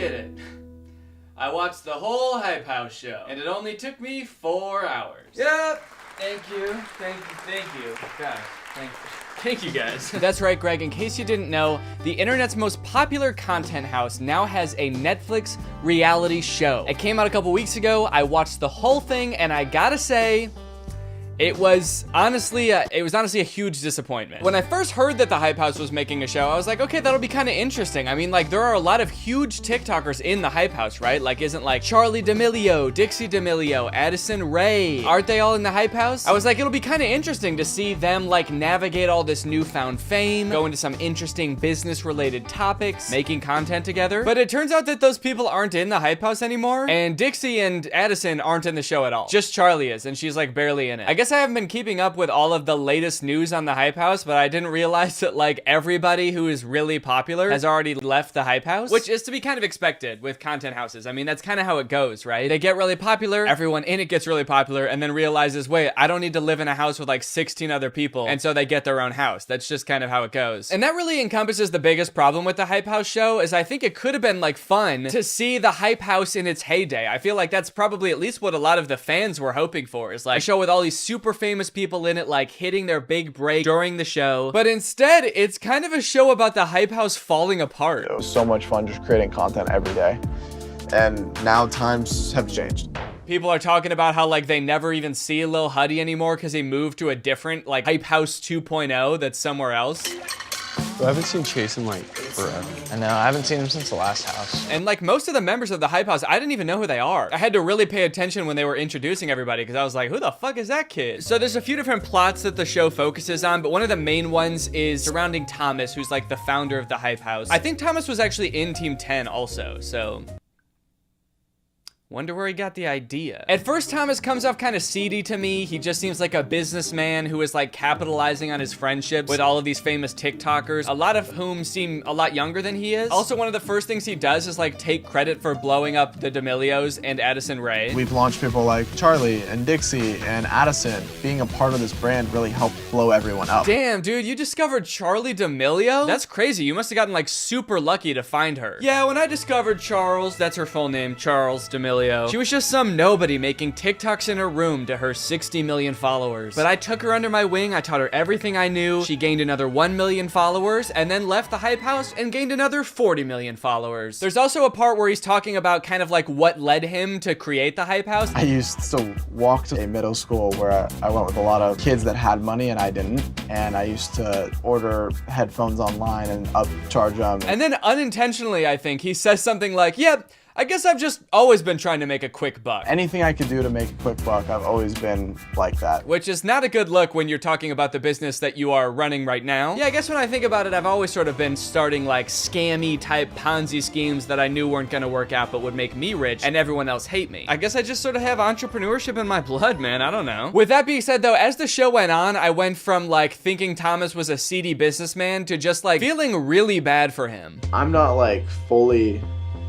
did it. I watched the whole Hype House show, and it only took me 4 hours. Yep. Thank you. Guys, thank you guys. That's right, Greg. In case you didn't know, the internet's most popular content house now has a Netflix reality show. It came out a couple weeks ago. I watched the whole thing, and I gotta say, it was honestly a huge disappointment. When I first heard that the Hype House was making a show, I was like, okay, that'll be kind of interesting. I mean, like, there are a lot of huge TikTokers in the Hype House, right? Like, isn't like Charlie D'Amelio, Dixie D'Amelio, Addison Rae, aren't they all in the Hype House? I was like, it'll be kind of interesting to see them like navigate all this newfound fame, go into some interesting business-related topics, making content together. But it turns out that those people aren't in the Hype House anymore, and Dixie and Addison aren't in the show at all. Just Charlie is, and she's like barely in it. I guess I haven't been keeping up with all of the latest news on the Hype House, but I didn't realize that like everybody who is really popular has already left the Hype House, which is to be kind of expected with content houses. I mean, that's kind of how it goes, right? They get really popular, everyone in it gets really popular, and then realizes, wait, I don't need to live in a house with like 16 other people, and so they get their own house. That's just kind of how it goes. And that really encompasses the biggest problem with the Hype House show, is I think it could have been like fun to see the Hype House in its heyday. I feel like that's probably at least what a lot of the fans were hoping for, is like a show with all these super famous people in it, like hitting their big break during the show. But instead, it's kind of a show about the Hype House falling apart. It was so much fun just creating content every day. And now times have changed. People are talking about how like they never even see Lil Huddy anymore because he moved to a different like Hype House 2.0 that's somewhere else. I haven't seen Chase in like forever. I know, I haven't seen him since the last house. And like most of the members of the Hype House, I didn't even know who they are. I had to really pay attention when they were introducing everybody because I was like, who the fuck is that kid? So there's a few different plots that the show focuses on, but one of the main ones is surrounding Thomas, who's like the founder of the Hype House. I think Thomas was actually in Team 10 also, so wonder where he got the idea. At first, Thomas comes off kind of seedy to me. He just seems like a businessman who is like capitalizing on his friendships with all of these famous TikTokers, a lot of whom seem a lot younger than he is. Also, one of the first things he does is like take credit for blowing up the D'Amelios and Addison Rae. We've launched people like Charlie and Dixie and Addison. Being a part of this brand really helped blow everyone up. Damn, dude, you discovered Charlie D'Amelio? That's crazy. You must have gotten like super lucky to find her. Yeah, when I discovered Charles, that's her full name, Charles D'Amelio, she was just some nobody making TikToks in her room to her 60 million followers. But I took her under my wing, I taught her everything I knew, she gained another 1 million followers, and then left the Hype House and gained another 40 million followers. There's also a part where he's talking about kind of like what led him to create the Hype House. I used to walk to a middle school where I went with a lot of kids that had money and I didn't. And I used to order headphones online and upcharge them. And then unintentionally, I think, he says something like, yep, I guess I've just always been trying to make a quick buck. Anything I could do to make a quick buck, I've always been like that. Which is not a good look when you're talking about the business that you are running right now. Yeah, I guess when I think about it, I've always sort of been starting like scammy type Ponzi schemes that I knew weren't gonna work out but would make me rich and everyone else hate me. I guess I just sort of have entrepreneurship in my blood, man. I don't know. With that being said though, as the show went on, I went from like thinking Thomas was a seedy businessman to just like feeling really bad for him. I'm not like fully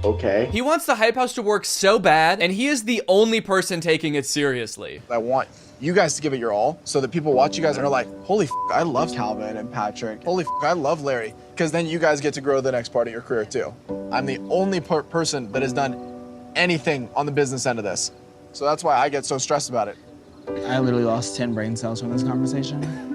okay. He wants the Hype House to work so bad, and he is the only person taking it seriously. I want you guys to give it your all so that people watch you guys and are like, holy f, I love Calvin and Patrick. Holy f, I love Larry. Because then you guys get to grow the next part of your career too. I'm the only person that has done anything on the business end of this. So that's why I get so stressed about it. I literally lost 10 brain cells from this conversation.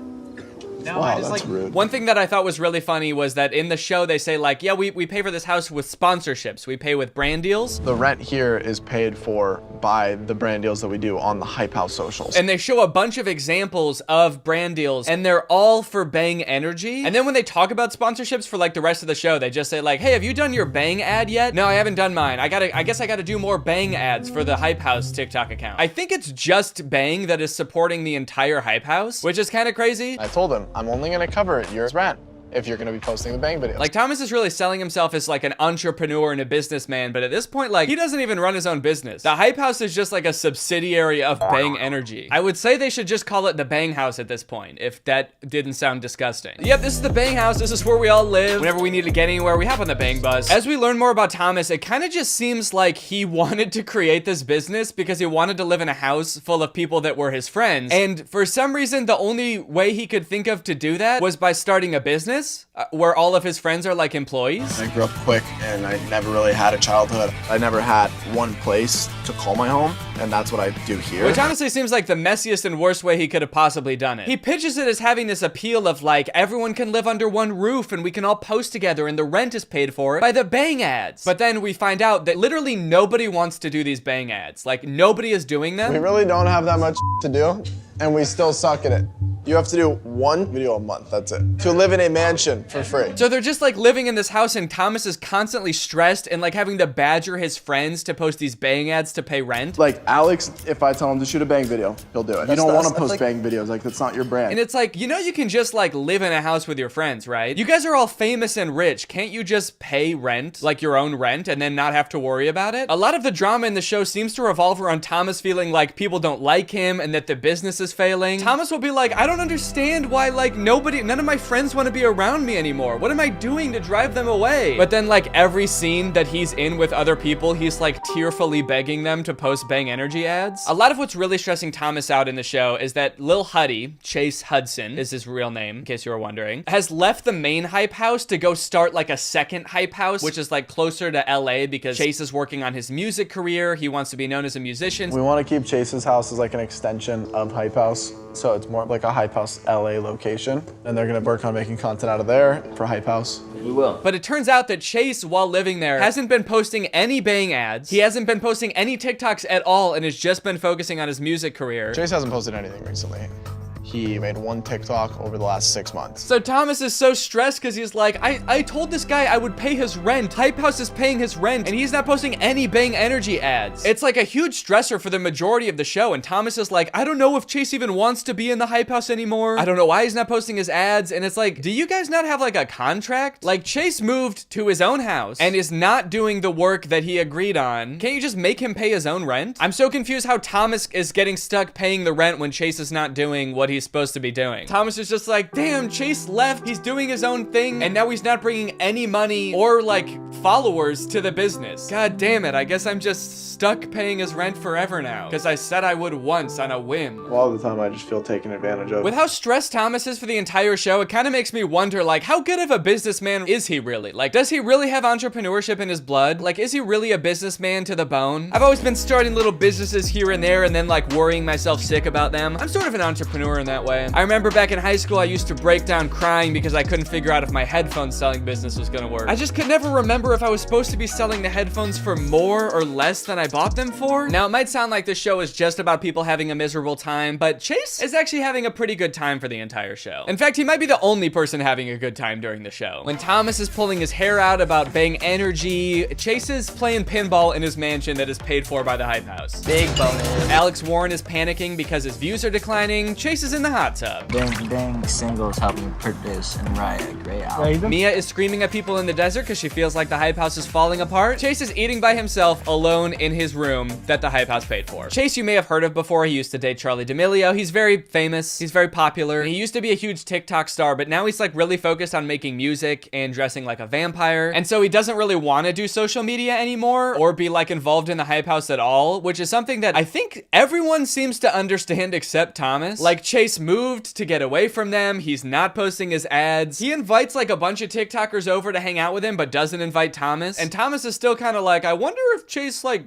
No, wow, that's rude. One thing that I thought was really funny was that in the show they say like, yeah, we pay for this house with sponsorships. We pay with brand deals. The rent here is paid for by the brand deals that we do on the Hype House socials. And they show a bunch of examples of brand deals and they're all for Bang Energy. And then when they talk about sponsorships for like the rest of the show, they just say like, hey, have you done your Bang ad yet? No, I haven't done mine. I guess I gotta do more Bang ads for the Hype House TikTok account. I think it's just Bang that is supporting the entire Hype House, which is kind of crazy. I told him, I'm only gonna cover your rent if you're gonna be posting the Bang videos. Like Thomas is really selling himself as like an entrepreneur and a businessman, but at this point, like he doesn't even run his own business. The Hype House is just like a subsidiary of Bang Energy. I would say they should just call it the Bang House at this point, if that didn't sound disgusting. Yep, this is the Bang House. This is where we all live. Whenever we need to get anywhere, we hop on the Bang bus. As we learn more about Thomas, it kind of just seems like he wanted to create this business because he wanted to live in a house full of people that were his friends. And for some reason, the only way he could think of to do that was by starting a business. business where all of his friends are like employees. I grew up quick and I never really had a childhood. I never had one place to call my home, and that's what I do here. Which honestly seems like the messiest and worst way he could have possibly done it. He pitches it as having this appeal of like, everyone can live under one roof and we can all post together and the rent is paid for by the Bang ads. But then we find out that literally nobody wants to do these Bang ads. Like, nobody is doing them. We really don't have that much to do, and we still suck at it. You have to do one video a month, that's it. To live in a mansion for free. So they're just like living in this house and Thomas is constantly stressed and like having to badger his friends to post these Bang ads to pay rent. Like Alex, if I tell him to shoot a Bang video, he'll do it. You don't want to post Bang videos, like that's not your brand. And it's like, you know, you can just like live in a house with your friends, right? You guys are all famous and rich. Can't you just pay rent, like your own rent, and then not have to worry about it? A lot of the drama in the show seems to revolve around Thomas feeling like people don't like him and that the business is failing. Thomas will be like, I don't understand why like none of my friends want to be around me anymore. What am I doing to drive them away? But then like every scene that he's in with other people, he's like tearfully begging them to post Bang Energy ads. A lot of what's really stressing Thomas out in the show is that Lil Huddy, Chase Hudson is his real name, in case you were wondering, has left the main hype house to go start like a second hype house, which is like closer to LA because Chase is working on his music career. He wants to be known as a musician. We want to keep Chase's house as like an extension of Hype House. So it's more like a Hype House LA location. And they're gonna work on making content out of there for Hype House. We will. But it turns out that Chase, while living there, hasn't been posting any Bang ads. He hasn't been posting any TikToks at all and has just been focusing on his music career. Chase hasn't posted anything recently. He made one TikTok over the last 6 months. So Thomas is so stressed because he's like, I told this guy I would pay his rent. Hype House is paying his rent and he's not posting any Bang Energy ads. It's like a huge stressor for the majority of the show. And Thomas is like, I don't know if Chase even wants to be in the Hype House anymore. I don't know why he's not posting his ads. And it's like, do you guys not have like a contract? Like Chase moved to his own house and is not doing the work that he agreed on. Can't you just make him pay his own rent? I'm so confused how Thomas is getting stuck paying the rent when Chase is not doing what he's supposed to be doing. Thomas is just like, damn, Chase left. He's doing his own thing and now he's not bringing any money or like followers to the business. God damn it. I guess I'm just stuck paying his rent forever now because I said I would once on a whim. A lot of the time I just feel taken advantage of. With how stressed Thomas is for the entire show, it kind of makes me wonder, like, how good of a businessman is he really? Like, does he really have entrepreneurship in his blood? Like, is he really a businessman to the bone? I've always been starting little businesses here and there and then like worrying myself sick about them. I'm sort of an entrepreneur in that way. I remember back in high school, I used to break down crying because I couldn't figure out if my headphone selling business was gonna work. I just could never remember if I was supposed to be selling the headphones for more or less than I bought them for. Now, it might sound like this show is just about people having a miserable time, but Chase is actually having a pretty good time for the entire show. In fact, he might be the only person having a good time during the show. When Thomas is pulling his hair out about Bang Energy, Chase is playing pinball in his mansion that is paid for by the Hype House. Big bonus. Alex Warren is panicking because his views are declining. Chase is in the hot tub. Bang singles helping produce and write a great album. Mia is screaming at people in the desert because she feels like the Hype House is falling apart. Chase is eating by himself alone in his room that the Hype House paid for. Chase you may have heard of before. He used to date Charlie D'Amelio. He's very famous. He's very popular. He used to be a huge TikTok star, but now he's like really focused on making music and dressing like a vampire. And so he doesn't really want to do social media anymore or be like involved in the Hype House at all, which is something that I think everyone seems to understand except Thomas. Like Chase moved to get away from them. He's not posting his ads. He invites like a bunch of TikTokers over to hang out with him, but doesn't invite Thomas. And Thomas is still kind of like, I wonder if Chase like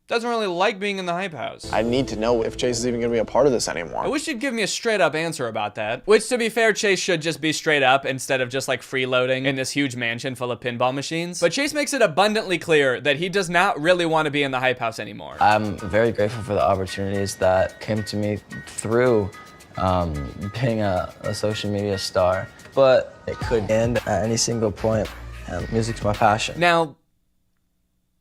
doesn't really like being in the Hype House. I need to know if Chase is even gonna be a part of this anymore. I wish you'd give me a straight up answer about that. Which, to be fair, Chase should just be straight up instead of just like freeloading in this huge mansion full of pinball machines. But Chase makes it abundantly clear that he does not really want to be in the Hype House anymore. I'm very grateful for the opportunities that came to me through being a social media star, but it could end at any single point, and music's my passion. Now,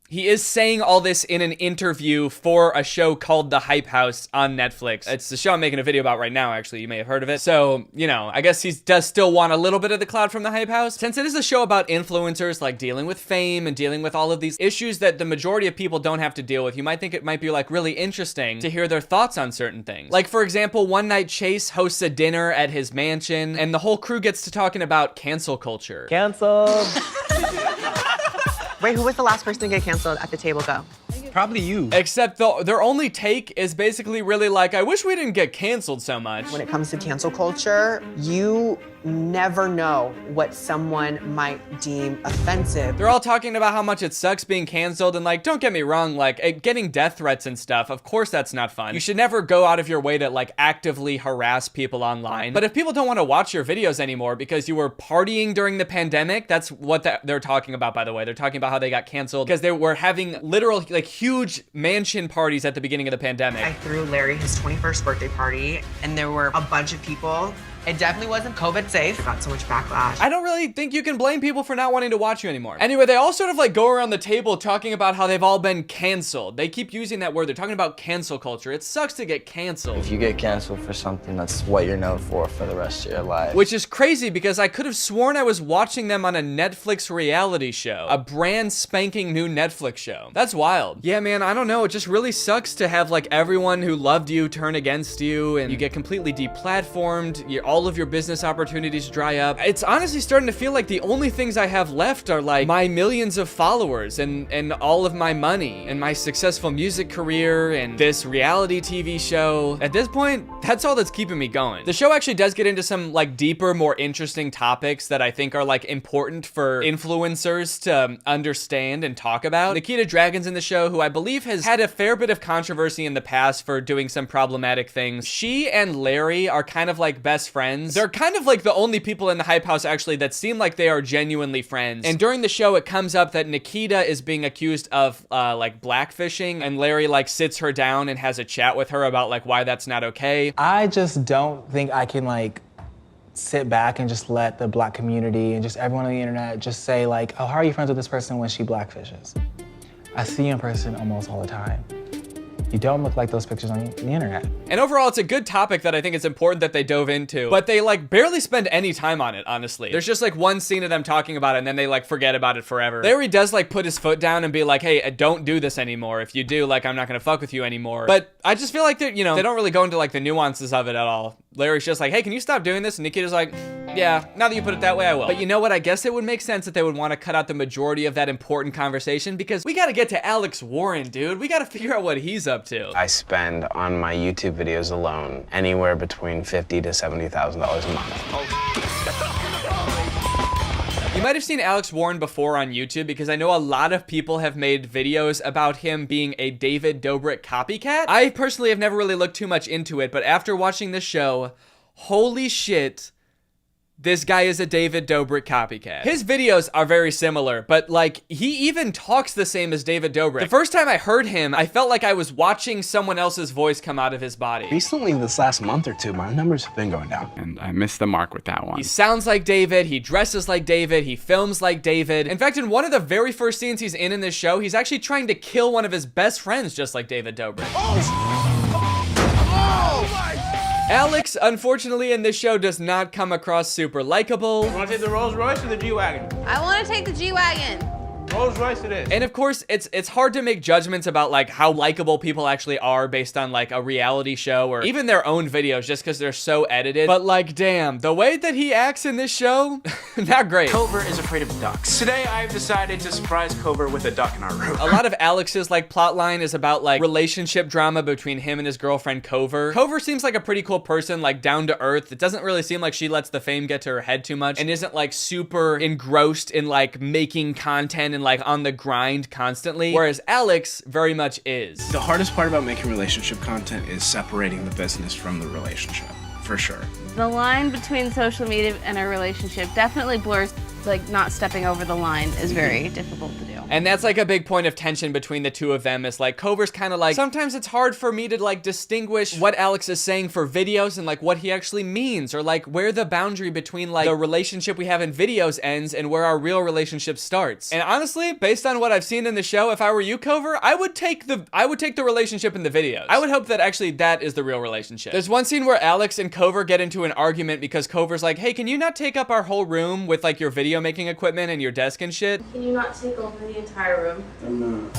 he is saying all this in an interview for a show called The Hype House on Netflix. It's the show I'm making a video about right now, actually. You may have heard of it. So, you know, I guess he does still want a little bit of the clout from The Hype House. Since it is a show about influencers, like dealing with fame and dealing with all of these issues that the majority of people don't have to deal with, you might think it might be like really interesting to hear their thoughts on certain things. Like, for example, one night Chase hosts a dinner at his mansion and the whole crew gets to talking about cancel culture. Canceled. Wait, who was the last person to get canceled at the table? Go. Probably you. Except their only take is basically really like, I wish we didn't get canceled so much. When it comes to cancel culture, you never know what someone might deem offensive. They're all talking about how much it sucks being canceled, and like, don't get me wrong, like getting death threats and stuff, of course that's not fun. You should never go out of your way to like actively harass people online. But if people don't want to watch your videos anymore because you were partying during the pandemic, that's what they're talking about, by the way. They're talking about how they got canceled because they were having literal like huge mansion parties at the beginning of the pandemic. I threw Larry his 21st birthday party, and there were a bunch of people. It definitely wasn't COVID safe. Got so much backlash. I don't really think you can blame people for not wanting to watch you anymore. Anyway, they all sort of like go around the table talking about how they've all been canceled. They keep using that word. They're talking about cancel culture. It sucks to get canceled. If you get canceled for something, that's what you're known for the rest of your life. Which is crazy because I could have sworn I was watching them on a Netflix reality show. A brand spanking new Netflix show. That's wild. Yeah, man, I don't know. It just really sucks to have like everyone who loved you turn against you and you get completely deplatformed. All of your business opportunities dry up. It's honestly starting to feel like the only things I have left are like my millions of followers and all of my money and my successful music career and this reality TV show. At this point, that's all that's keeping me going. The show actually does get into some like deeper, more interesting topics that I think are like important for influencers to understand and talk about. Nikita Dragun's in the show, who I believe has had a fair bit of controversy in the past for doing some problematic things. She and Larry are kind of like best friends. They're kind of like the only people in the Hype House actually that seem like they are genuinely friends. And during the show, it comes up that Nikita is being accused of like blackfishing, and Larry like sits her down and has a chat with her about like why that's not okay. I just don't think I can like sit back and just let the black community and just everyone on the internet just say like, oh, how are you friends with this person when she blackfishes? I see you in person almost all the time. You don't look like those pictures on the internet. And overall, it's a good topic that I think it's important that they dove into, but they like barely spend any time on it, honestly. There's just like one scene of them talking about it and then they like forget about it forever. Larry does like put his foot down and be like, hey, don't do this anymore. If you do, like, I'm not gonna fuck with you anymore. But I just feel like that, you know, they don't really go into like the nuances of it at all. Larry's just like, hey, can you stop doing this? And Nikita's like, yeah, now that you put it that way, I will. But you know what? I guess it would make sense that they would want to cut out the majority of that important conversation because we gotta get to Alex Warren, dude. We gotta figure out what he's up to. I spend on my YouTube videos alone anywhere between $50,000 to $70,000 a month. You might have seen Alex Warren before on YouTube because I know a lot of people have made videos about him being a David Dobrik copycat. I personally have never really looked too much into it, but after watching this show, holy shit, this guy is a David Dobrik copycat. His videos are very similar, but like he even talks the same as David Dobrik. The first time I heard him, I felt like I was watching someone else's voice come out of his body. Recently, this last month or two, my numbers have been going down. And I missed the mark with that one. He sounds like David, he dresses like David, he films like David. In fact, in one of the very first scenes he's in this show, he's actually trying to kill one of his best friends just like David Dobrik. Alex, unfortunately, in this show does not come across super likable. You wanna take the Rolls Royce or the G-Wagon? I want to take the G-Wagon. Rolls Royce it is. And of course, it's hard to make judgments about like how likable people actually are based on like a reality show or even their own videos just because they're so edited. But like, damn, the way that he acts in this show, not great. Cobra is afraid of ducks. Today, I've decided to surprise Cobra with a duck in our room. A lot of Alex's like plot line is about like relationship drama between him and his girlfriend Cover. Cover seems like a pretty cool person, like down to earth. It doesn't really seem like she lets the fame get to her head too much and isn't like super engrossed in like making content and like on the grind constantly, whereas Alex very much is. The hardest part about making relationship content is separating the business from the relationship, for sure. The line between social media and a relationship definitely blurs. Like, not stepping over the line is very difficult to do. And that's like a big point of tension between the two of them is like Cover's kind of like, sometimes it's hard for me to like distinguish what Alex is saying for videos and like what he actually means or like where the boundary between like the relationship we have in videos ends and where our real relationship starts. And honestly, based on what I've seen in the show, if I were you, Cover, I would take the relationship in the videos. I would hope that actually that is the real relationship. There's one scene where Alex and Cover get into an argument because Cover's like, hey, can you not take up our whole room with like your video making equipment and your desk and shit? Can you not take over the entire room? I'm not.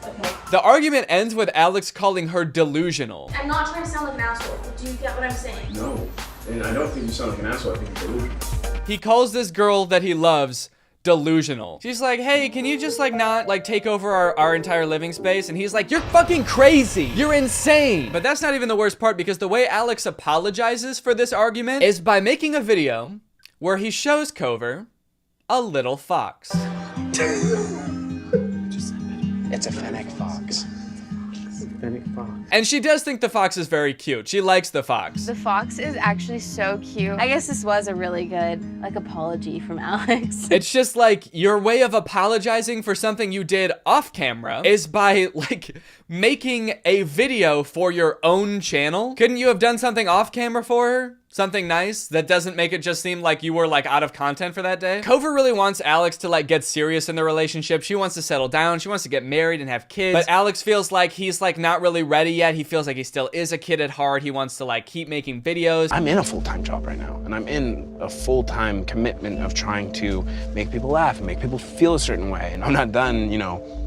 Okay. The argument ends with Alex calling her delusional. I'm not trying to sound like an asshole. Do you get what I'm saying? No. And I don't think you sound like an asshole. I think you're delusional. He calls this girl that he loves delusional. She's like, hey, can you just like not like take over our entire living space? And he's like, you're fucking crazy. You're insane. But that's not even the worst part because the way Alex apologizes for this argument is by making a video where he shows Cover a little fox. It's a fennec fox. And she does think the fox is very cute. She likes the fox. The fox is actually so cute. I guess this was a really good, like, apology from Alex. It's just like your way of apologizing for something you did off camera is by like making a video for your own channel. Couldn't you have done something off camera for her? Something nice that doesn't make it just seem like you were like out of content for that day. Cover really wants Alex to like get serious in the relationship. She wants to settle down. She wants to get married and have kids. But Alex feels like he's like not really ready yet. He feels like he still is a kid at heart. He wants to like keep making videos. I'm in a full-time job right now, and I'm in a full-time commitment of trying to make people laugh and make people feel a certain way. And I'm not done, you know,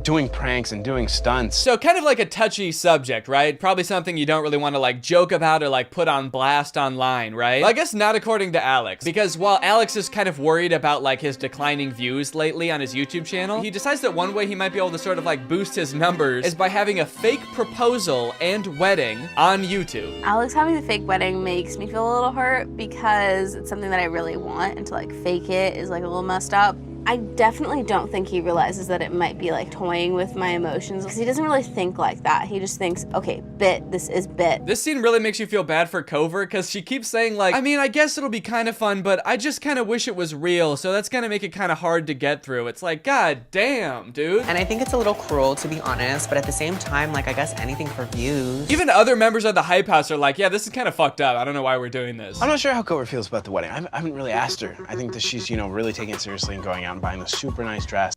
doing pranks and doing stunts. So kind of like a touchy subject, right? Probably something you don't really want to like joke about or like put on blast online, right? Well, I guess not according to Alex, because while Alex is kind of worried about like his declining views lately on his YouTube channel, he decides that one way he might be able to sort of like boost his numbers is by having a fake proposal and wedding on YouTube. Alex having the fake wedding makes me feel a little hurt because it's something that I really want, and to like fake it is like a little messed up. I definitely don't think he realizes that it might be like toying with my emotions, because he doesn't really think like that. He just thinks, okay, bit, this is bit. This scene really makes you feel bad for Cover because she keeps saying like, I mean, I guess it'll be kind of fun, but I just kind of wish it was real, so that's gonna make it kind of hard to get through. It's like, god damn, dude. And I think it's a little cruel, to be honest, but at the same time, like, I guess anything for views. Even other members of the Hype House are like, yeah, this is kind of fucked up. I don't know why we're doing this. I'm not sure how Cover feels about the wedding. I haven't really asked her. I think that she's, you know, really taking it seriously and going out and buying a super nice dress.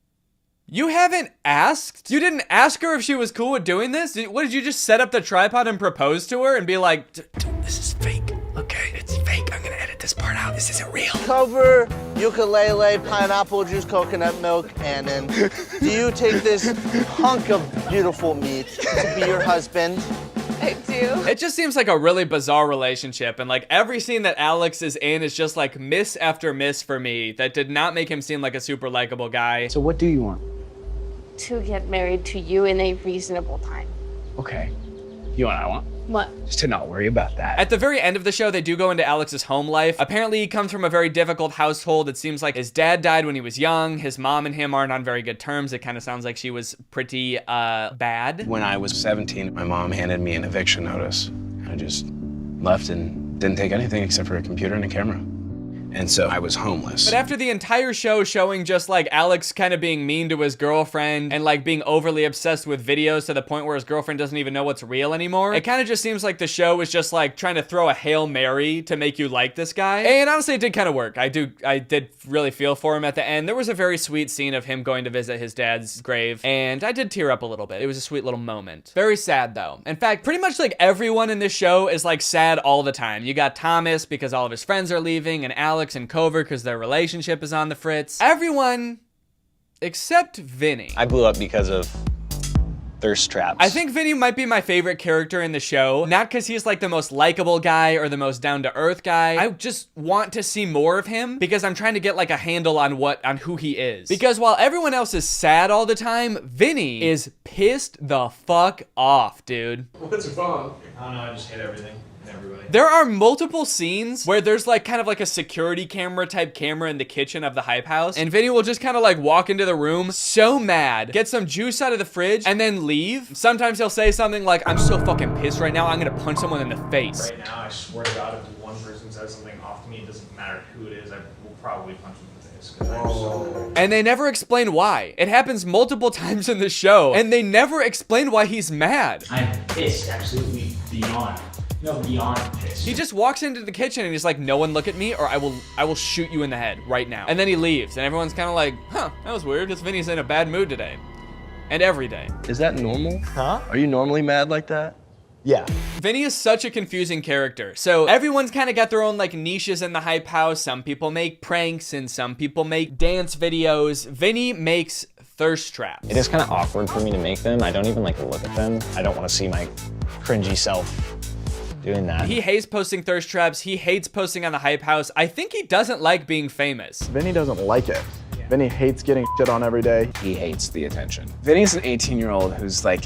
You haven't asked? You didn't ask her if she was cool with doing this? What, did you just set up the tripod and propose to her and be like, this is fake, okay? It's fake, I'm gonna edit this part out, this isn't real. Cover, ukulele, pineapple juice, coconut milk, and then do you take this hunk of beautiful meat to be your husband? I do. It just seems like a really bizarre relationship, and like every scene that Alex is in is just like miss after miss for me that did not make him seem like a super likable guy. So what do you want? To get married to you in a reasonable time. Okay. You know what I want? What? Just to not worry about that. At the very end of the show, they do go into Alex's home life. Apparently, he comes from a very difficult household. It seems like his dad died when he was young. His mom and him aren't on very good terms. It kind of sounds like she was pretty bad. When I was 17, my mom handed me an eviction notice. I just left and didn't take anything except for a computer and a camera. And so I was homeless. But after the entire show showing just like Alex kind of being mean to his girlfriend and like being overly obsessed with videos to the point where his girlfriend doesn't even know what's real anymore, it kind of just seems like the show was just like trying to throw a Hail Mary to make you like this guy. And honestly, it did kind of work. I did really feel for him at the end. There was a very sweet scene of him going to visit his dad's grave, and I did tear up a little bit. It was a sweet little moment. Very sad though. In fact, pretty much like everyone in this show is like sad all the time. You got Thomas because all of his friends are leaving, and Alex and Cover because their relationship is on the fritz. Everyone except Vinny. I blew up because of thirst traps. I think Vinny might be my favorite character in the show, not because he's like the most likable guy or the most down-to-earth guy. I just want to see more of him because I'm trying to get like a handle on who he is. Because while everyone else is sad all the time, Vinny is pissed the fuck off, dude. What's wrong? I don't know, I just hate everything. Everybody. There are multiple scenes where there's like kind of like a security camera type camera in the kitchen of the Hype House, and Vinny will just kind of like walk into the room so mad, get some juice out of the fridge, and then leave. Sometimes he'll say something like, I'm so fucking pissed right now, I'm gonna punch someone in the face. Right now, I swear to God, if one person says something off to me, it doesn't matter who it is, I will probably punch them in the face. 'Cause I'm so... And they never explain why. It happens multiple times in the show, and they never explain why he's mad. I'm pissed, absolutely beyond. No, beyond pissed. He just walks into the kitchen and he's like, no one look at me or I will shoot you in the head right now. And then he leaves and everyone's kind of like, huh, that was weird because Vinny's in a bad mood today. And every day. Is that normal? Huh? Are you normally mad like that? Yeah. Vinny is such a confusing character. So everyone's kind of got their own like niches in the Hype House. Some people make pranks and some people make dance videos. Vinny makes thirst traps. It is kind of awkward for me to make them. I don't even like look at them. I don't want to see my cringy self doing that. He hates posting thirst traps. He hates posting on the Hype House. I think he doesn't like being famous. Vinny doesn't like it. Vinny hates getting shit on every day. He hates the attention. Vinny's an 18-year-old who's like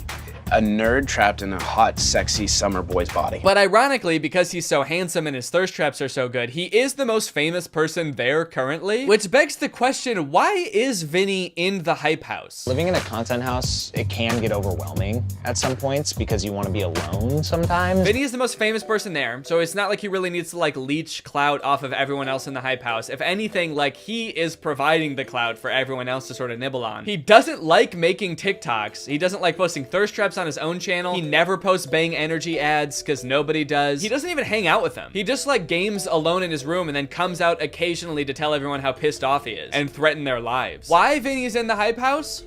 a nerd trapped in a hot, sexy summer boy's body. But ironically, because he's so handsome and his thirst traps are so good, he is the most famous person there currently, which begs the question, why is Vinny in the hype house? Living in a content house, it can get overwhelming at some points because you want to be alone sometimes. Vinny is the most famous person there, so it's not like he really needs to like leech clout off of everyone else in the hype house. If anything, like he is providing the clout for everyone else to sort of nibble on. He doesn't like making TikToks. He doesn't like posting thirst traps on his own channel. He never posts Bang Energy ads because nobody does. He doesn't even hang out with them. He just like games alone in his room and then comes out occasionally to tell everyone how pissed off he is and threaten their lives. Why Vinny's in the hype house?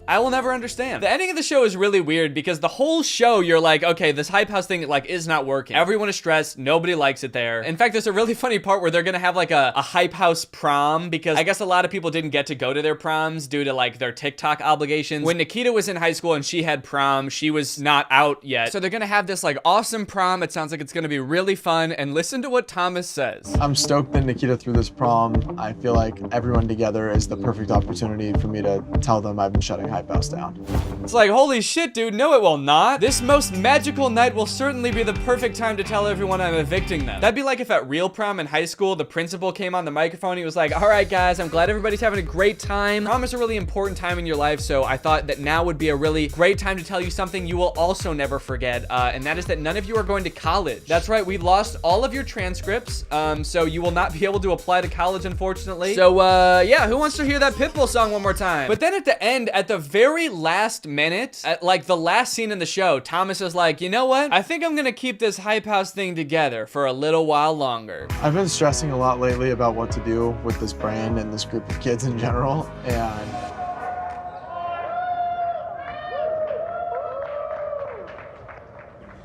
I will never understand. The ending of the show is really weird because the whole show you're like, okay, this hype house thing like is not working. Everyone is stressed. Nobody likes it there. In fact, there's a really funny part where they're gonna have like a hype house prom because I guess a lot of people didn't get to go to their proms due to like their TikTok obligations. When Nikita was in high school and she had prom, she was not out yet. So they're gonna have this like awesome prom. It sounds like it's gonna be really fun. And listen to what Thomas says. I'm stoked that Nikita threw this prom. I feel like everyone together is the perfect opportunity for me to tell them I've been shutting hype house down. It's like, holy shit, dude, no it will not. This most magical night will certainly be the perfect time to tell everyone I'm evicting them. That'd be like if at real prom in high school, the principal came on the microphone, he was like, all right guys, I'm glad everybody's having a great time. Prom is a really important time in your life, so I thought that now would be a really great time to tell you something you will also never forget, and that is that none of you are going to college. That's right, we lost all of your transcripts, so you will not be able to apply to college, unfortunately. So, yeah, who wants to hear that Pitbull song one more time? But then at the end, at the very last minute, at like the last scene in the show, Thomas is like, you know what? I think I'm gonna keep this hype house thing together for a little while longer. I've been stressing a lot lately about what to do with this brand and this group of kids in general, and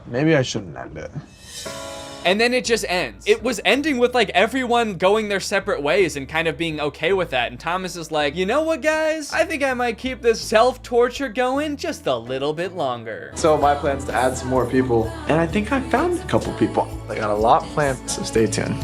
maybe I shouldn't end it. And then it just ends. It was ending with like everyone going their separate ways and kind of being okay with that. And Thomas is like, you know what guys? I think I might keep this self-torture going just a little bit longer. So my plan is to add some more people, and I think I found a couple people. I got a lot planned, so stay tuned.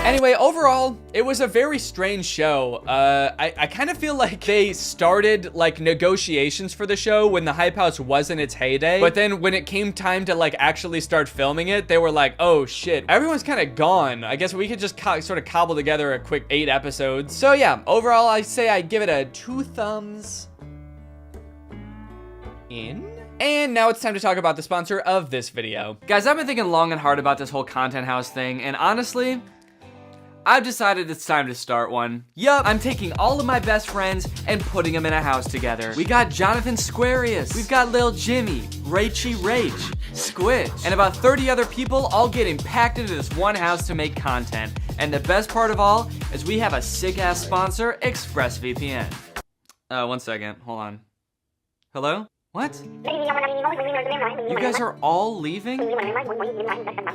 Anyway, overall, it was a very strange show. I kind of feel like they started like negotiations for the show when the hype house was in its heyday, but then when it came time to like actually start filming it, they were like, oh shit, everyone's kind of gone. I guess we could just sort of cobble together a quick 8 episodes. So yeah, overall, I say I give it a 2 thumbs in. And now it's time to talk about the sponsor of this video. Guys, I've been thinking long and hard about this whole content house thing, and honestly, I've decided it's time to start one. Yup, I'm taking all of my best friends and putting them in a house together. We got Jonathan Squarius, we've got Lil Jimmy, Rachy Rach, Squid, and about 30 other people all getting packed into this one house to make content. And the best part of all is we have a sick-ass sponsor, ExpressVPN. One second, hold on. Hello? What? You guys are all leaving?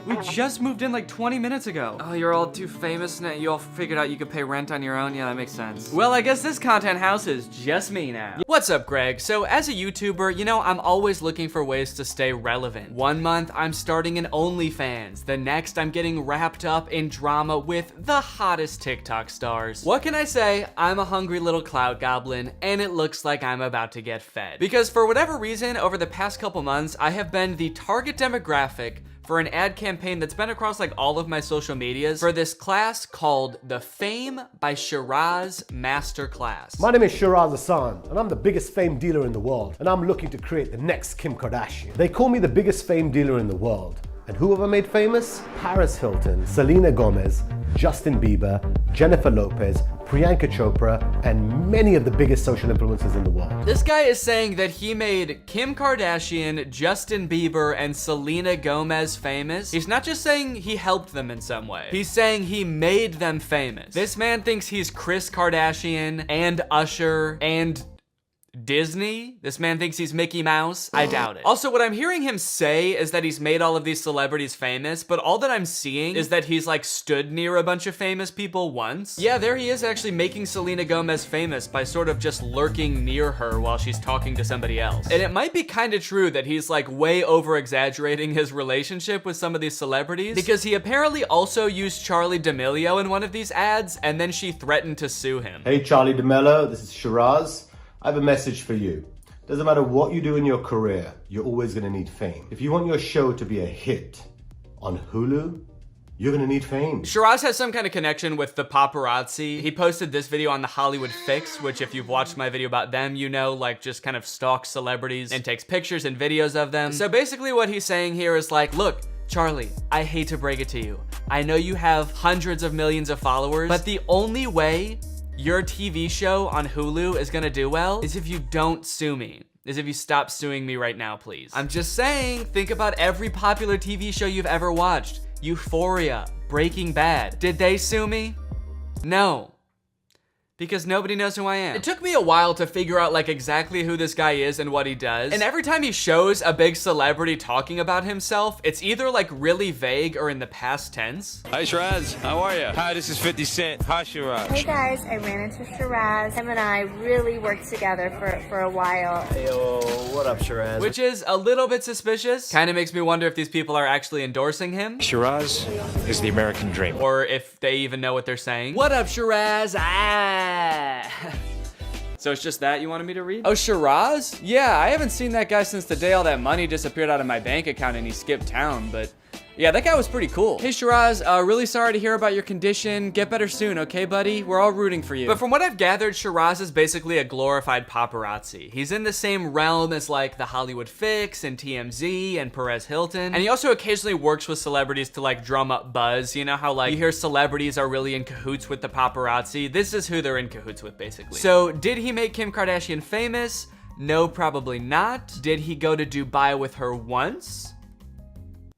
We just moved in like 20 minutes ago. Oh, you're all too famous now. You all figured out you could pay rent on your own? Yeah, that makes sense. Well, I guess this content house is just me now. What's up, Greg? So as a YouTuber, you know, I'm always looking for ways to stay relevant. One month, I'm starting an OnlyFans. The next, I'm getting wrapped up in drama with the hottest TikTok stars. What can I say? I'm a hungry little cloud goblin, and it looks like I'm about to get fed. Because for whatever reason, over the past couple months, I have been the target demographic for an ad campaign that's been across like all of my social medias for this class called the Fame by Shiraz Masterclass. My name is Shiraz Hassan, and I'm the biggest fame dealer in the world, and I'm looking to create the next Kim Kardashian. They call me the biggest fame dealer in the world. And who have I made famous? Paris Hilton, Selena Gomez, Justin Bieber, Jennifer Lopez, Priyanka Chopra, and many of the biggest social influencers in the world. This guy is saying that he made Kim Kardashian, Justin Bieber, and Selena Gomez famous. He's not just saying he helped them in some way. He's saying he made them famous. This man thinks he's Kris Kardashian and Usher and Disney? This man thinks he's Mickey Mouse? I doubt it. Also, what I'm hearing him say is that he's made all of these celebrities famous, but all that I'm seeing is that he's like stood near a bunch of famous people once. Yeah, there he is actually making Selena Gomez famous by sort of just lurking near her while she's talking to somebody else. And it might be kind of true that he's like way over exaggerating his relationship with some of these celebrities, because he apparently also used Charli D'Amelio in one of these ads, and then she threatened to sue him. Hey Charli D'Amelio, this is Shiraz. I have a message for you. Doesn't matter what you do in your career, you're always gonna need fame. If you want your show to be a hit on Hulu, you're gonna need fame. Shiraz has some kind of connection with the paparazzi. He posted this video on the Hollywood Fix, which if you've watched my video about them, you know, like just kind of stalks celebrities and takes pictures and videos of them. So basically what he's saying here is like, look, Charlie, I hate to break it to you. I know you have hundreds of millions of followers, but the only way your TV show on Hulu is gonna do well is if you don't sue me. Is if you stop suing me right now, please. I'm just saying, think about every popular TV show you've ever watched. Euphoria, Breaking Bad. Did they sue me? No. Because nobody knows who I am. It took me a while to figure out like exactly who this guy is and what he does. And every time he shows a big celebrity talking about himself, it's either like really vague or in the past tense. Hi Shiraz, how are you? Hi, this is 50 Cent. Hi Shiraz. Hey guys, I ran into Shiraz. Him and I really worked together for a while. Heyo, what up Shiraz? Which is a little bit suspicious. Kind of makes me wonder if these people are actually endorsing him. Shiraz is the American dream. Or if they even know what they're saying. What up, Shiraz? So it's just that you wanted me to read? Oh, Shiraz? Yeah, I haven't seen that guy since the day all that money disappeared out of my bank account and he skipped town, but yeah, that guy was pretty cool. Hey Shiraz, really sorry to hear about your condition. Get better soon, okay buddy? We're all rooting for you. But from what I've gathered, Shiraz is basically a glorified paparazzi. He's in the same realm as like the Hollywood Fix and TMZ and Perez Hilton. And he also occasionally works with celebrities to like drum up buzz. You know how like you hear celebrities are really in cahoots with the paparazzi? This is who they're in cahoots with basically. So did he make Kim Kardashian famous? No, probably not. Did he go to Dubai with her once?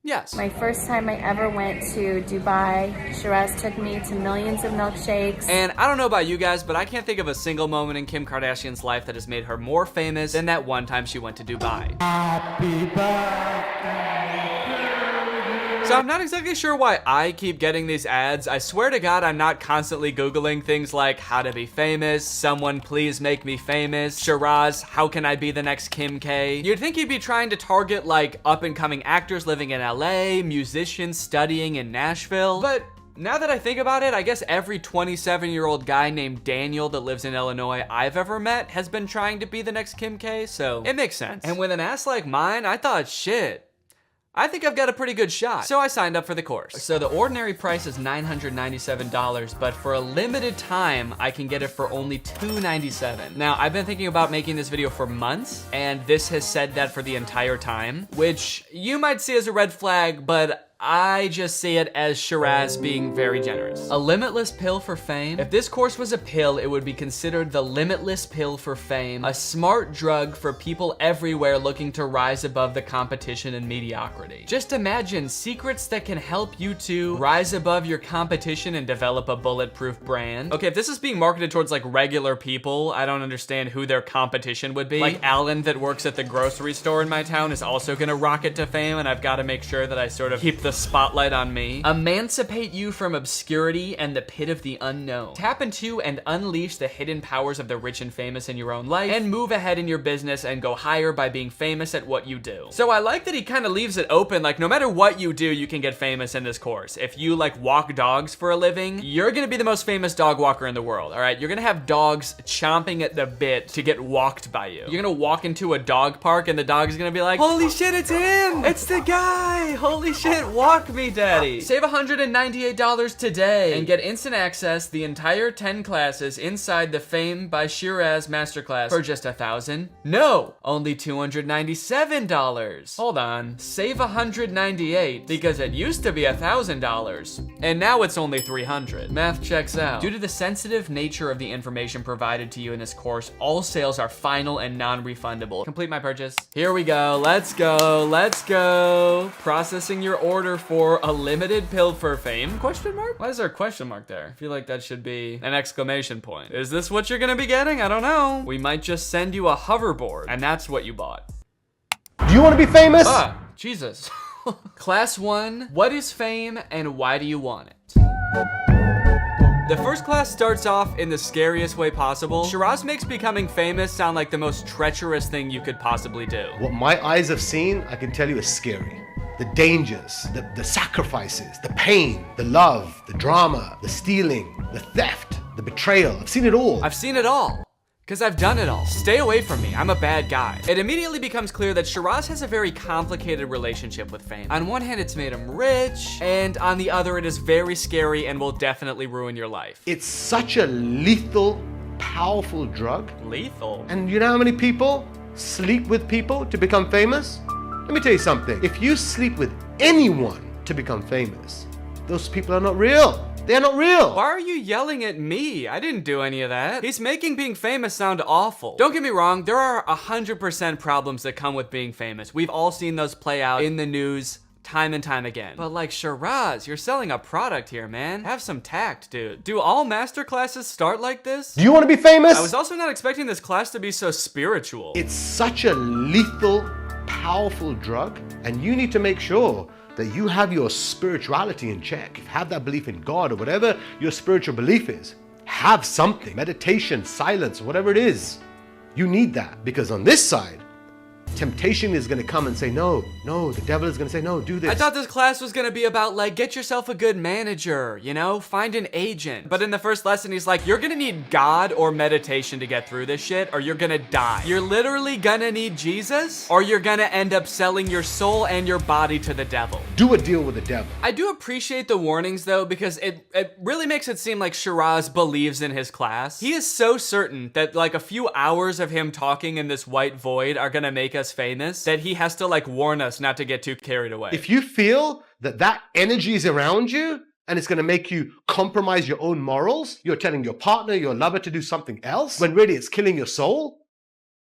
Yes. My first time I ever went to Dubai, Shiraz took me to millions of milkshakes. And I don't know about you guys, but I can't think of a single moment in Kim Kardashian's life that has made her more famous than that one time she went to Dubai. Happy birthday. So I'm not exactly sure why I keep getting these ads. I swear to God, I'm not constantly Googling things like how to be famous, someone please make me famous, Shiraz, how can I be the next Kim K? You'd think he'd be trying to target like up and coming actors living in LA, musicians studying in Nashville, but now that I think about it, I guess every 27-year-old guy named Daniel that lives in Illinois I've ever met has been trying to be the next Kim K, so it makes sense. And with an ass like mine, I thought, shit, I think I've got a pretty good shot. So I signed up for the course. So the ordinary price is $997, but for a limited time, I can get it for only $297. Now, I've been thinking about making this video for months, and this has said that for the entire time, which you might see as a red flag, but I just see it as Shiraz being very generous. A limitless pill for fame? If this course was a pill, it would be considered the limitless pill for fame, a smart drug for people everywhere looking to rise above the competition and mediocrity. Just imagine secrets that can help you to rise above your competition and develop a bulletproof brand. Okay, if this is being marketed towards like regular people, I don't understand who their competition would be. Like Alan that works at the grocery store in my town is also gonna rocket to fame, and I've gotta make sure that I sort of keep the spotlight on me. Emancipate you from obscurity and the pit of the unknown. Tap into and unleash the hidden powers of the rich and famous in your own life, and move ahead in your business and go higher by being famous at what you do. So I like that he kind of leaves it open, like no matter what you do, you can get famous in this course. If you like walk dogs for a living, you're gonna be the most famous dog walker in the world, all right? You're gonna have dogs chomping at the bit to get walked by you. You're gonna walk into a dog park and the dog's gonna be like, holy shit, it's him! It's the guy! Holy shit, walk me, daddy. Save $198 today and get instant access the entire 10 classes inside the Fame by Shiraz Masterclass for just $1,000. No, only $297. Hold on, save $198 because it used to be $1,000 and now it's only $300. Math checks out. Due to the sensitive nature of the information provided to you in this course, all sales are final and non-refundable. Complete my purchase. Here we go. Let's go. Let's go. Processing your order for a limited pill for fame? Question mark? Why is there a question mark there? I feel like that should be an exclamation point. Is this what you're gonna be getting? I don't know. We might just send you a hoverboard, and that's what you bought. Do you want to be famous? Ah, Jesus. Class 1, what is fame and why do you want it? The first class starts off in the scariest way possible. Shiraz makes becoming famous sound like the most treacherous thing you could possibly do. What my eyes have seen, I can tell you, is scary. The dangers, the sacrifices, the pain, the love, the drama, the stealing, the theft, the betrayal. I've seen it all. I've seen it all. Because I've done it all. Stay away from me, I'm a bad guy. It immediately becomes clear that Shiraz has a very complicated relationship with fame. On one hand, it's made him rich, and on the other, it is very scary and will definitely ruin your life. It's such a lethal, powerful drug. Lethal? And you know how many people sleep with people to become famous? Let me tell you something. If you sleep with anyone to become famous, those people are not real. They're not real. Why are you yelling at me? I didn't do any of that. He's making being famous sound awful. Don't get me wrong, there are 100% problems that come with being famous. We've all seen those play out in the news time and time again. But like, Shiraz, you're selling a product here, man. Have some tact, dude. Do all master classes start like this? Do you want to be famous? I was also not expecting this class to be so spiritual. It's such a lethal, powerful drug, and you need to make sure that you have your spirituality in check. Have that belief in God or whatever your spiritual belief is. Have something, meditation, silence, whatever it is. You need that, because on this side, temptation is gonna come and say, no, the devil is gonna say, no, do this. I thought this class was gonna be about like, get yourself a good manager, you know, find an agent. But in the first lesson, he's like, you're gonna need God or meditation to get through this shit, or you're gonna die. You're literally gonna need Jesus, or you're gonna end up selling your soul and your body to the devil. Do a deal with the devil. I do appreciate the warnings though, because it really makes it seem like Shiraz believes in his class. He is so certain that like a few hours of him talking in this white void are gonna make us famous that he has to like warn us not to get too carried away. If you feel that energy is around you and it's going to make you compromise your own morals, you're telling your partner, your lover to do something else when really it's killing your soul.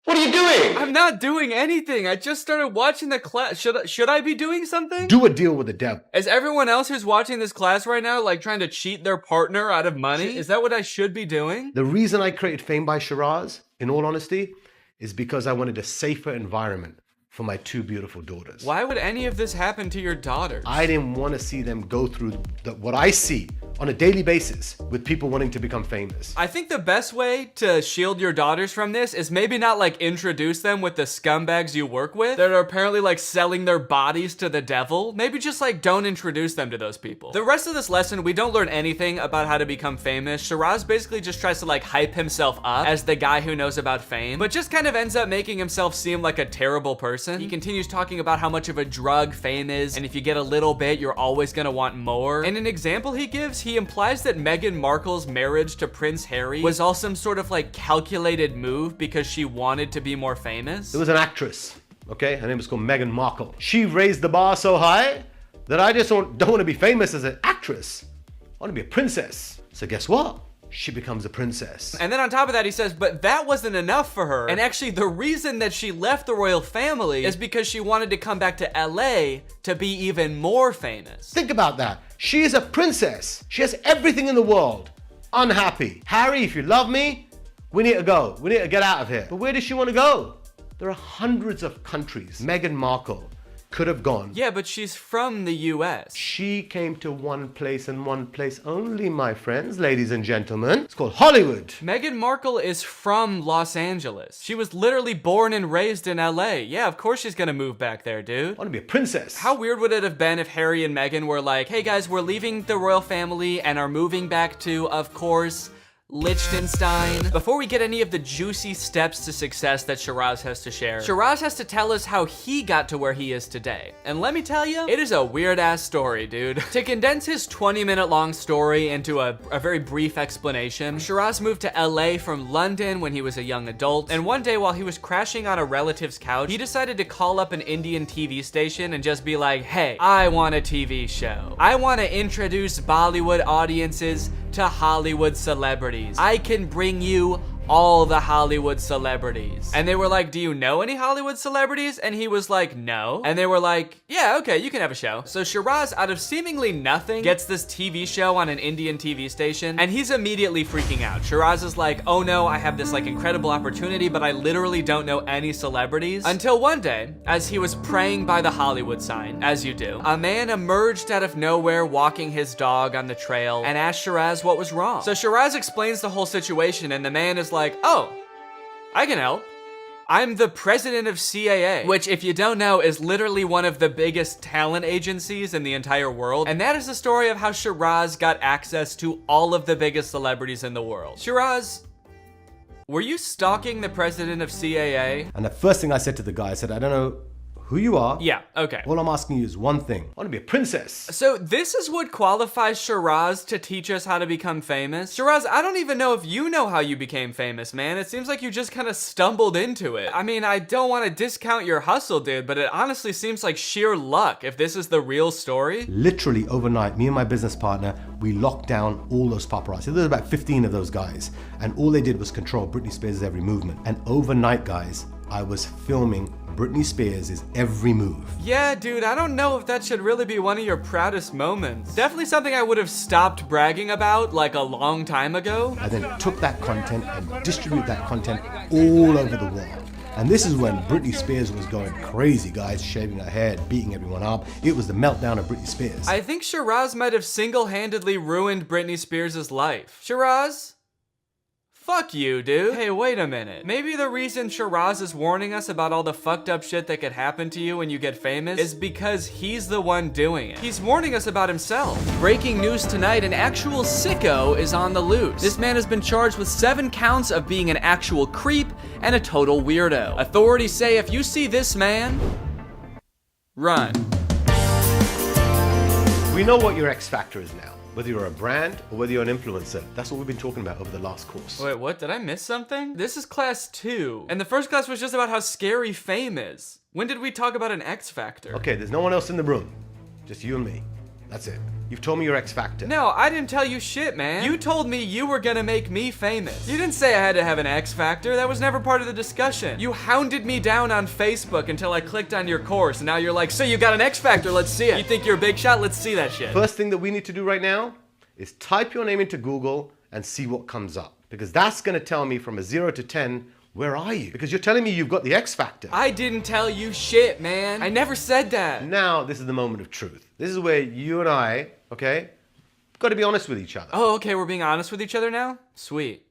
What are you doing? I'm not doing anything. I just started watching the class. Should I be doing something? Do a deal with the devil. Is everyone else who's watching this class right now like trying to cheat their partner out of money? Is that what I should be doing? The reason I created Fame by Shiraz, in all honesty, is because I wanted a safer environment for my two beautiful daughters. Why would any of this happen to your daughters? I didn't want to see them go through what I see on a daily basis with people wanting to become famous. I think the best way to shield your daughters from this is maybe not like introduce them with the scumbags you work with that are apparently like selling their bodies to the devil. Maybe just like don't introduce them to those people. The rest of this lesson, we don't learn anything about how to become famous. Shiraz basically just tries to like hype himself up as the guy who knows about fame, but just kind of ends up making himself seem like a terrible person. He continues talking about how much of a drug fame is, and if you get a little bit, you're always gonna want more. And an example he gives, he implies that Meghan Markle's marriage to Prince Harry was all some sort of like calculated move because she wanted to be more famous. There was an actress, okay? Her name was called Meghan Markle. She raised the bar so high that I just don't want to be famous as an actress. I want to be a princess. So guess what? She becomes a princess. And then on top of that, he says, but that wasn't enough for her. And actually, the reason that she left the royal family is because she wanted to come back to LA to be even more famous. Think about that. She is a princess. She has everything in the world. Unhappy. Harry, if you love me, we need to go. We need to get out of here. But where does she want to go? There are hundreds of countries Meghan Markle could have gone. Yeah, but she's from the US. She came to one place and one place only, my friends, ladies and gentlemen. It's called Hollywood. Meghan Markle is from Los Angeles. She was literally born and raised in LA. Yeah, of course she's gonna move back there, dude. I want to be a princess. How weird would it have been if Harry and Meghan were like, hey guys, we're leaving the royal family and are moving back to, of course, Liechtenstein. Before we get any of the juicy steps to success that Shiraz has to share, Shiraz has to tell us how he got to where he is today. And let me tell you, it is a weird ass story, dude. To condense his 20-minute long story into a very brief explanation, Shiraz moved to LA from London when he was a young adult, and one day while he was crashing on a relative's couch, he decided to call up an Indian TV station and just be like, hey, I want a TV show. I want to introduce Bollywood audiences to Hollywood celebrities. I can bring you all the Hollywood celebrities. And they were like, do you know any Hollywood celebrities? And he was like, no. And they were like, yeah, okay, you can have a show. So Shiraz, out of seemingly nothing, gets this TV show on an Indian TV station, and he's immediately freaking out. Shiraz is like, oh no, I have this like incredible opportunity, but I literally don't know any celebrities. Until one day, as he was praying by the Hollywood sign, as you do, a man emerged out of nowhere walking his dog on the trail and asked Shiraz what was wrong. So Shiraz explains the whole situation, and the man is like, oh, I can help. I'm the president of CAA, which if you don't know is literally one of the biggest talent agencies in the entire world. And that is the story of how Shiraz got access to all of the biggest celebrities in the world. Shiraz, Were you stalking the president of CAA? And the first thing I said to the guy, I said, I don't know who you are. Yeah, okay. All I'm asking you is one thing. I want to be a princess. So this is what qualifies Shiraz to teach us how to become famous? Shiraz, I don't even know if you know how you became famous, man. It seems like you just kind of stumbled into it. I mean, I don't want to discount your hustle, dude, but it honestly seems like sheer luck if this is the real story. Literally overnight, me and my business partner, we locked down all those paparazzi. There was about 15 of those guys. And all they did was control Britney Spears' every movement. And overnight, guys, I was filming Britney Spears' every move. Yeah, dude, I don't know if that should really be one of your proudest moments. Definitely something I would have stopped bragging about like a long time ago. I then took that content and distributed that content all over the world. And this is when Britney Spears was going crazy, guys, shaving her head, beating everyone up. It was the meltdown of Britney Spears. I think Shiraz might have single-handedly ruined Britney Spears' life. Shiraz? Fuck you, dude. Hey, wait a minute. Maybe the reason Shiraz is warning us about all the fucked up shit that could happen to you when you get famous is because he's the one doing it. He's warning us about himself. Breaking news tonight, an actual sicko is on the loose. This man has been charged with 7 counts of being an actual creep and a total weirdo. Authorities say if you see this man, run. We know what your X factor is now. Whether you're a brand or whether you're an influencer. That's what we've been talking about over the last course. Wait, what? Did I miss something? This is class 2. And the first class was just about how scary fame is. When did we talk about an X factor? Okay, there's no one else in the room. Just you and me. That's it. You've told me your X factor. No, I didn't tell you shit, man. You told me you were gonna make me famous. You didn't say I had to have an X factor. That was never part of the discussion. You hounded me down on Facebook until I clicked on your course, and now you're like, so you got an X factor, let's see it. You think you're a big shot? Let's see that shit. First thing that we need to do right now is type your name into Google and see what comes up. Because that's gonna tell me from a 0 to 10, where are you? Because you're telling me you've got the X factor. I didn't tell you shit, man. I never said that. Now, this is the moment of truth. This is where you and I, okay, got to be honest with each other. Oh, okay, we're being honest with each other now? Sweet.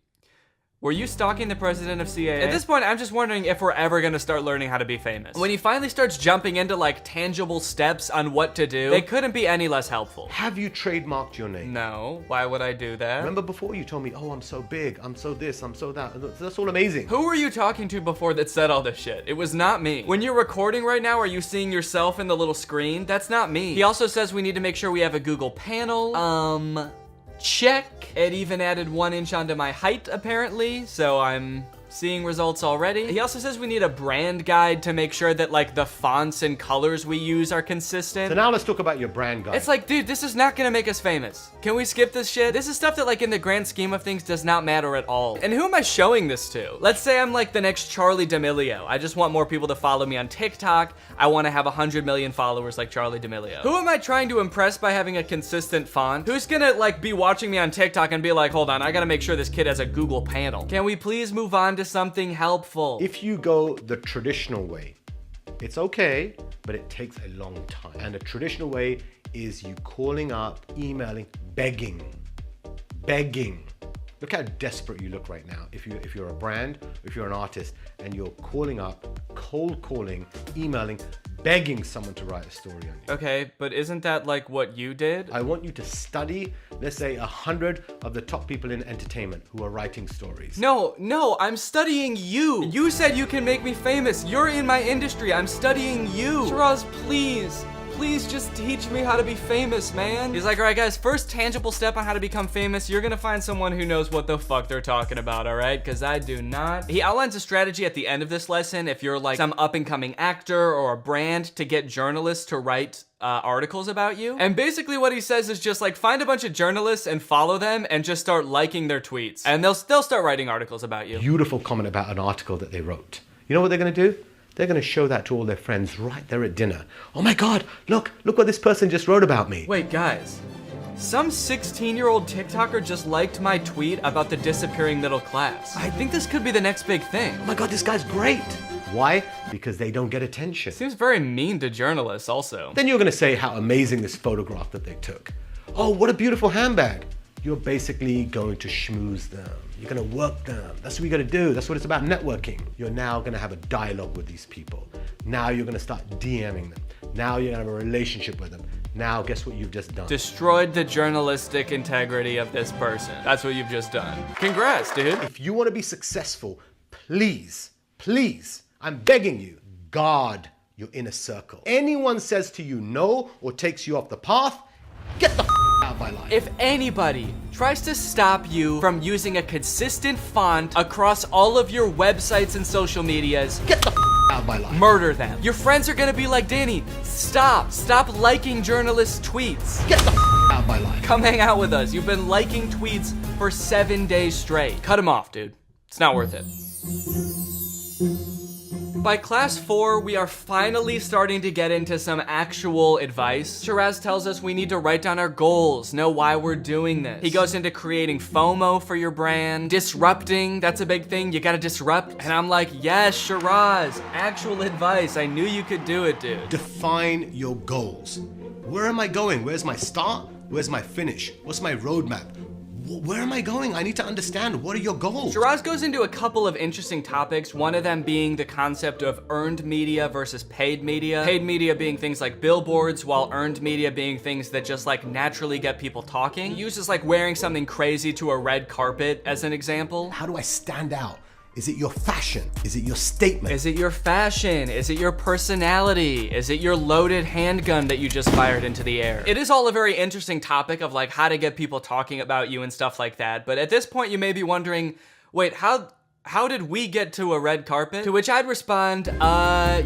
Were you stalking the president of CAA? At this point, I'm just wondering if we're ever gonna start learning how to be famous. When he finally starts jumping into like tangible steps on what to do, they couldn't be any less helpful. Have you trademarked your name? No, why would I do that? Remember before you told me, oh, I'm so big, I'm so this, I'm so that. That's all amazing. Who were you talking to before that said all this shit? It was not me. When you're recording right now, are you seeing yourself in the little screen? That's not me. He also says we need to make sure we have a Google panel. Check. It even added 1 inch onto my height, apparently, so I'm seeing results already. He also says we need a brand guide to make sure that like the fonts and colors we use are consistent. So now let's talk about your brand guide. It's like, dude, this is not gonna make us famous. Can we skip this shit? This is stuff that like in the grand scheme of things does not matter at all. And who am I showing this to? Let's say I'm like the next Charlie D'Amelio. I just want more people to follow me on TikTok. I want to have 100 million followers like Charlie D'Amelio. Who am I trying to impress by having a consistent font? Who's gonna like be watching me on TikTok and be like, hold on, I gotta make sure this kid has a Google panel. Can we please move on to something helpful? If you go the traditional way, it's okay, but it takes a long time. And the traditional way is you calling up, emailing, begging. Look how desperate you look right now. If you're a brand, if you're an artist, and you're calling up, cold calling, emailing, begging someone to write a story on you. Okay, but isn't that like what you did? I want you to study, let's say 100 of the top people in entertainment who are writing stories. No, I'm studying you. You said you can make me famous. You're in my industry. I'm studying you. Shiraz, please just teach me how to be famous, man. He's like, all right, guys, first tangible step on how to become famous, you're gonna find someone who knows what the fuck they're talking about, all right? Because I do not. He outlines a strategy at the end of this lesson if you're like some up-and-coming actor or a brand to get journalists to write articles about you. And basically what he says is just like find a bunch of journalists and follow them and just start liking their tweets. And they'll start writing articles about you. Beautiful comment about an article that they wrote. You know what they're gonna do? They're going to show that to all their friends right there at dinner. Oh my God, look what this person just wrote about me. Wait, guys. Some 16-year-old TikToker just liked my tweet about the disappearing middle class. I think this could be the next big thing. Oh my God, this guy's great. Why? Because they don't get attention. Seems very mean to journalists also. Then you're going to say how amazing this photograph that they took. Oh, what a beautiful handbag. You're basically going to schmooze them. You're gonna work them. That's what you gotta do. That's what it's about, networking. You're now gonna have a dialogue with these people. Now you're gonna start DMing them. Now you're gonna have a relationship with them. Now, guess what you've just done? Destroyed the journalistic integrity of this person. That's what you've just done. Congrats, dude. If you want to be successful, please, please, I'm begging you, guard your inner circle. Anyone says to you no or takes you off the path, get the out of my life. If anybody tries to stop you from using a consistent font across all of your websites and social medias, get the out of my life. Murder them. Your friends are gonna be like, Danny, stop liking journalists' tweets. Get the out of my life. Come hang out with us. You've been liking tweets for 7 days straight. Cut them off, dude. It's not worth it. By class 4, we are finally starting to get into some actual advice. Shiraz tells us we need to write down our goals, know why we're doing this. He goes into creating FOMO for your brand, disrupting, that's a big thing, you gotta disrupt. And I'm like, yes, Shiraz, actual advice. I knew you could do it, dude. Define your goals. Where am I going? Where's my start? Where's my finish? What's my roadmap? Where am I going? I need to understand. What are your goals? Shiraz goes into a couple of interesting topics, one of them being the concept of earned media versus paid media. Paid media being things like billboards, while earned media being things that just like naturally get people talking. He uses like wearing something crazy to a red carpet as an example. How do I stand out? Is it your fashion? Is it your statement? Is it your fashion? Is it your personality? Is it your loaded handgun that you just fired into the air? It is all a very interesting topic of like how to get people talking about you and stuff like that. But at this point you may be wondering, wait, how did we get to a red carpet? To which I'd respond,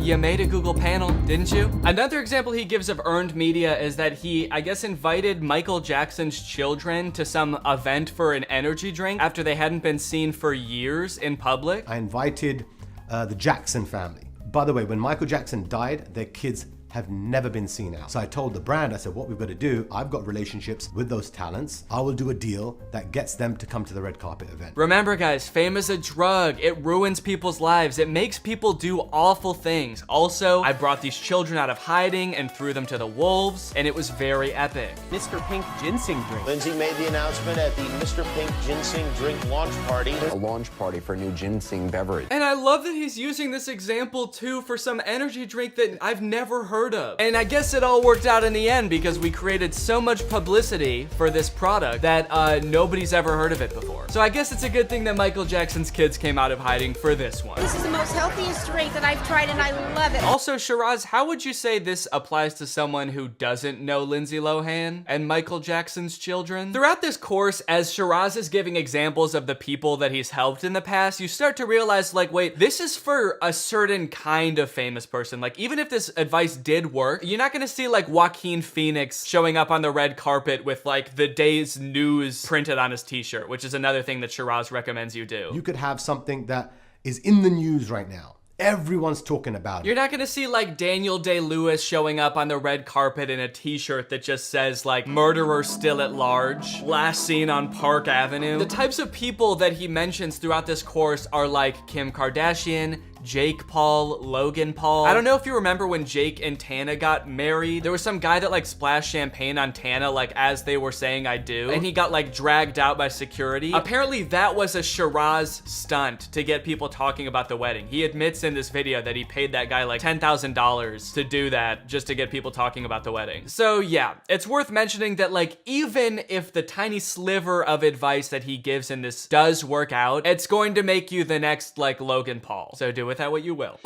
you made a Google panel, didn't you? Another example he gives of earned media is that he, I guess, invited Michael Jackson's children to some event for an energy drink after they hadn't been seen for years in public. I invited the Jackson family. By the way, when Michael Jackson died, their kids have never been seen out. So I told the brand, I said, what we've got to do, I've got relationships with those talents. I will do a deal that gets them to come to the red carpet event. Remember guys, fame is a drug. It ruins people's lives. It makes people do awful things. Also, I brought these children out of hiding and threw them to the wolves, and it was very epic. Mr. Pink ginseng drink. Lindsay made the announcement at the Mr. Pink ginseng drink launch party. A launch party for a new ginseng beverage. And I love that he's using this example too for some energy drink that I've never heard of. And I guess it all worked out in the end because we created so much publicity for this product that nobody's ever heard of it before. So I guess it's a good thing that Michael Jackson's kids came out of hiding for this one. This is the most healthiest drink that I've tried and I love it. Also, Shiraz, how would you say this applies to someone who doesn't know Lindsay Lohan and Michael Jackson's children? Throughout this course, as Shiraz is giving examples of the people that he's helped in the past, you start to realize like, wait, this is for a certain kind of famous person. Like even if this advice did work, you're not gonna see like Joaquin Phoenix showing up on the red carpet with like the day's news printed on his t-shirt, which is another thing that Shiraz recommends you do. You could have something that is in the news right now. Everyone's talking about it. You're not gonna see like Daniel Day-Lewis showing up on the red carpet in a t-shirt that just says like murderer still at large, last seen on Park Avenue. The types of people that he mentions throughout this course are like Kim Kardashian, Jake Paul, Logan Paul. I don't know if you remember when Jake and Tana got married. There was some guy that like splashed champagne on Tana like as they were saying I do, and he got like dragged out by security. Apparently that was a Shiraz stunt to get people talking about the wedding. He admits in this video that he paid that guy like $10,000 to do that just to get people talking about the wedding. So yeah, it's worth mentioning that like even if the tiny sliver of advice that he gives in this does work out, it's going to make you the next like Logan Paul. So do with that what you will.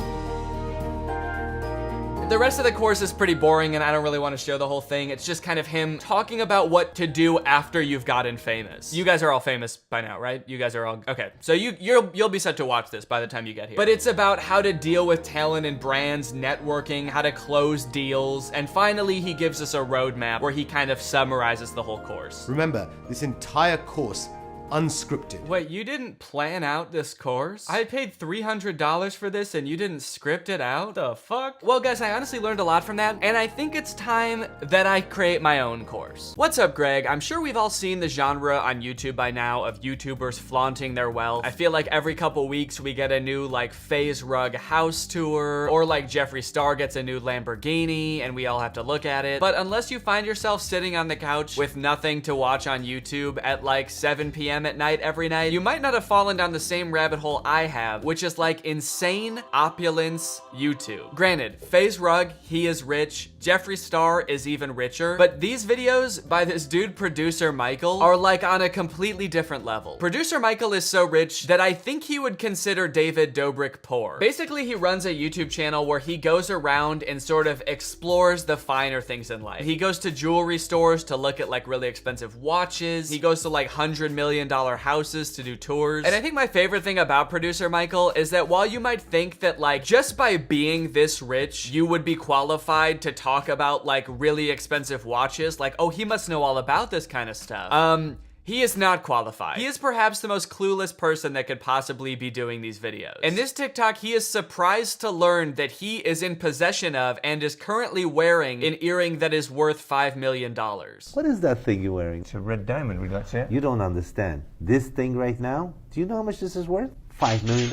The rest of the course is pretty boring and I don't really want to show the whole thing. It's just kind of him talking about what to do after you've gotten famous. You guys are all famous by now, right? You guys are all, okay. So you'll be set to watch this by the time you get here. But it's about how to deal with talent and brands, networking, how to close deals, and finally he gives us a roadmap where he kind of summarizes the whole course. Remember, this entire course unscripted. Wait, you didn't plan out this course? I paid $300 for this and you didn't script it out? The fuck? Well guys, I honestly learned a lot from that, and I think it's time that I create my own course. What's up, Greg? I'm sure we've all seen the genre on YouTube by now of YouTubers flaunting their wealth. I feel like every couple weeks we get a new like FaZe Rug house tour, or like Jeffree Star gets a new Lamborghini and we all have to look at it. But unless you find yourself sitting on the couch with nothing to watch on YouTube at like 7 p.m. p.m. at night every night, you might not have fallen down the same rabbit hole I have, which is like insane opulence YouTube. Granted, FaZe Rug, he is rich. Jeffree Star is even richer, but these videos by this dude, Producer Michael, are like on a completely different level. Producer Michael is so rich that I think he would consider David Dobrik poor. Basically, he runs a YouTube channel where he goes around and sort of explores the finer things in life. He goes to jewelry stores to look at like really expensive watches. He goes to like $100 million houses to do tours. And I think my favorite thing about Producer Michael is that while you might think that like just by being this rich, you would be qualified to talk about like really expensive watches, like, oh, he must know all about this kind of stuff. He is not qualified. He is perhaps the most clueless person that could possibly be doing these videos. In this TikTok, he is surprised to learn that he is in possession of and is currently wearing an earring that is worth $5 million. What is that thing you're wearing? It's a red diamond, would you like to see it? You don't understand. This thing right now, do you know how much this is worth? $5 million.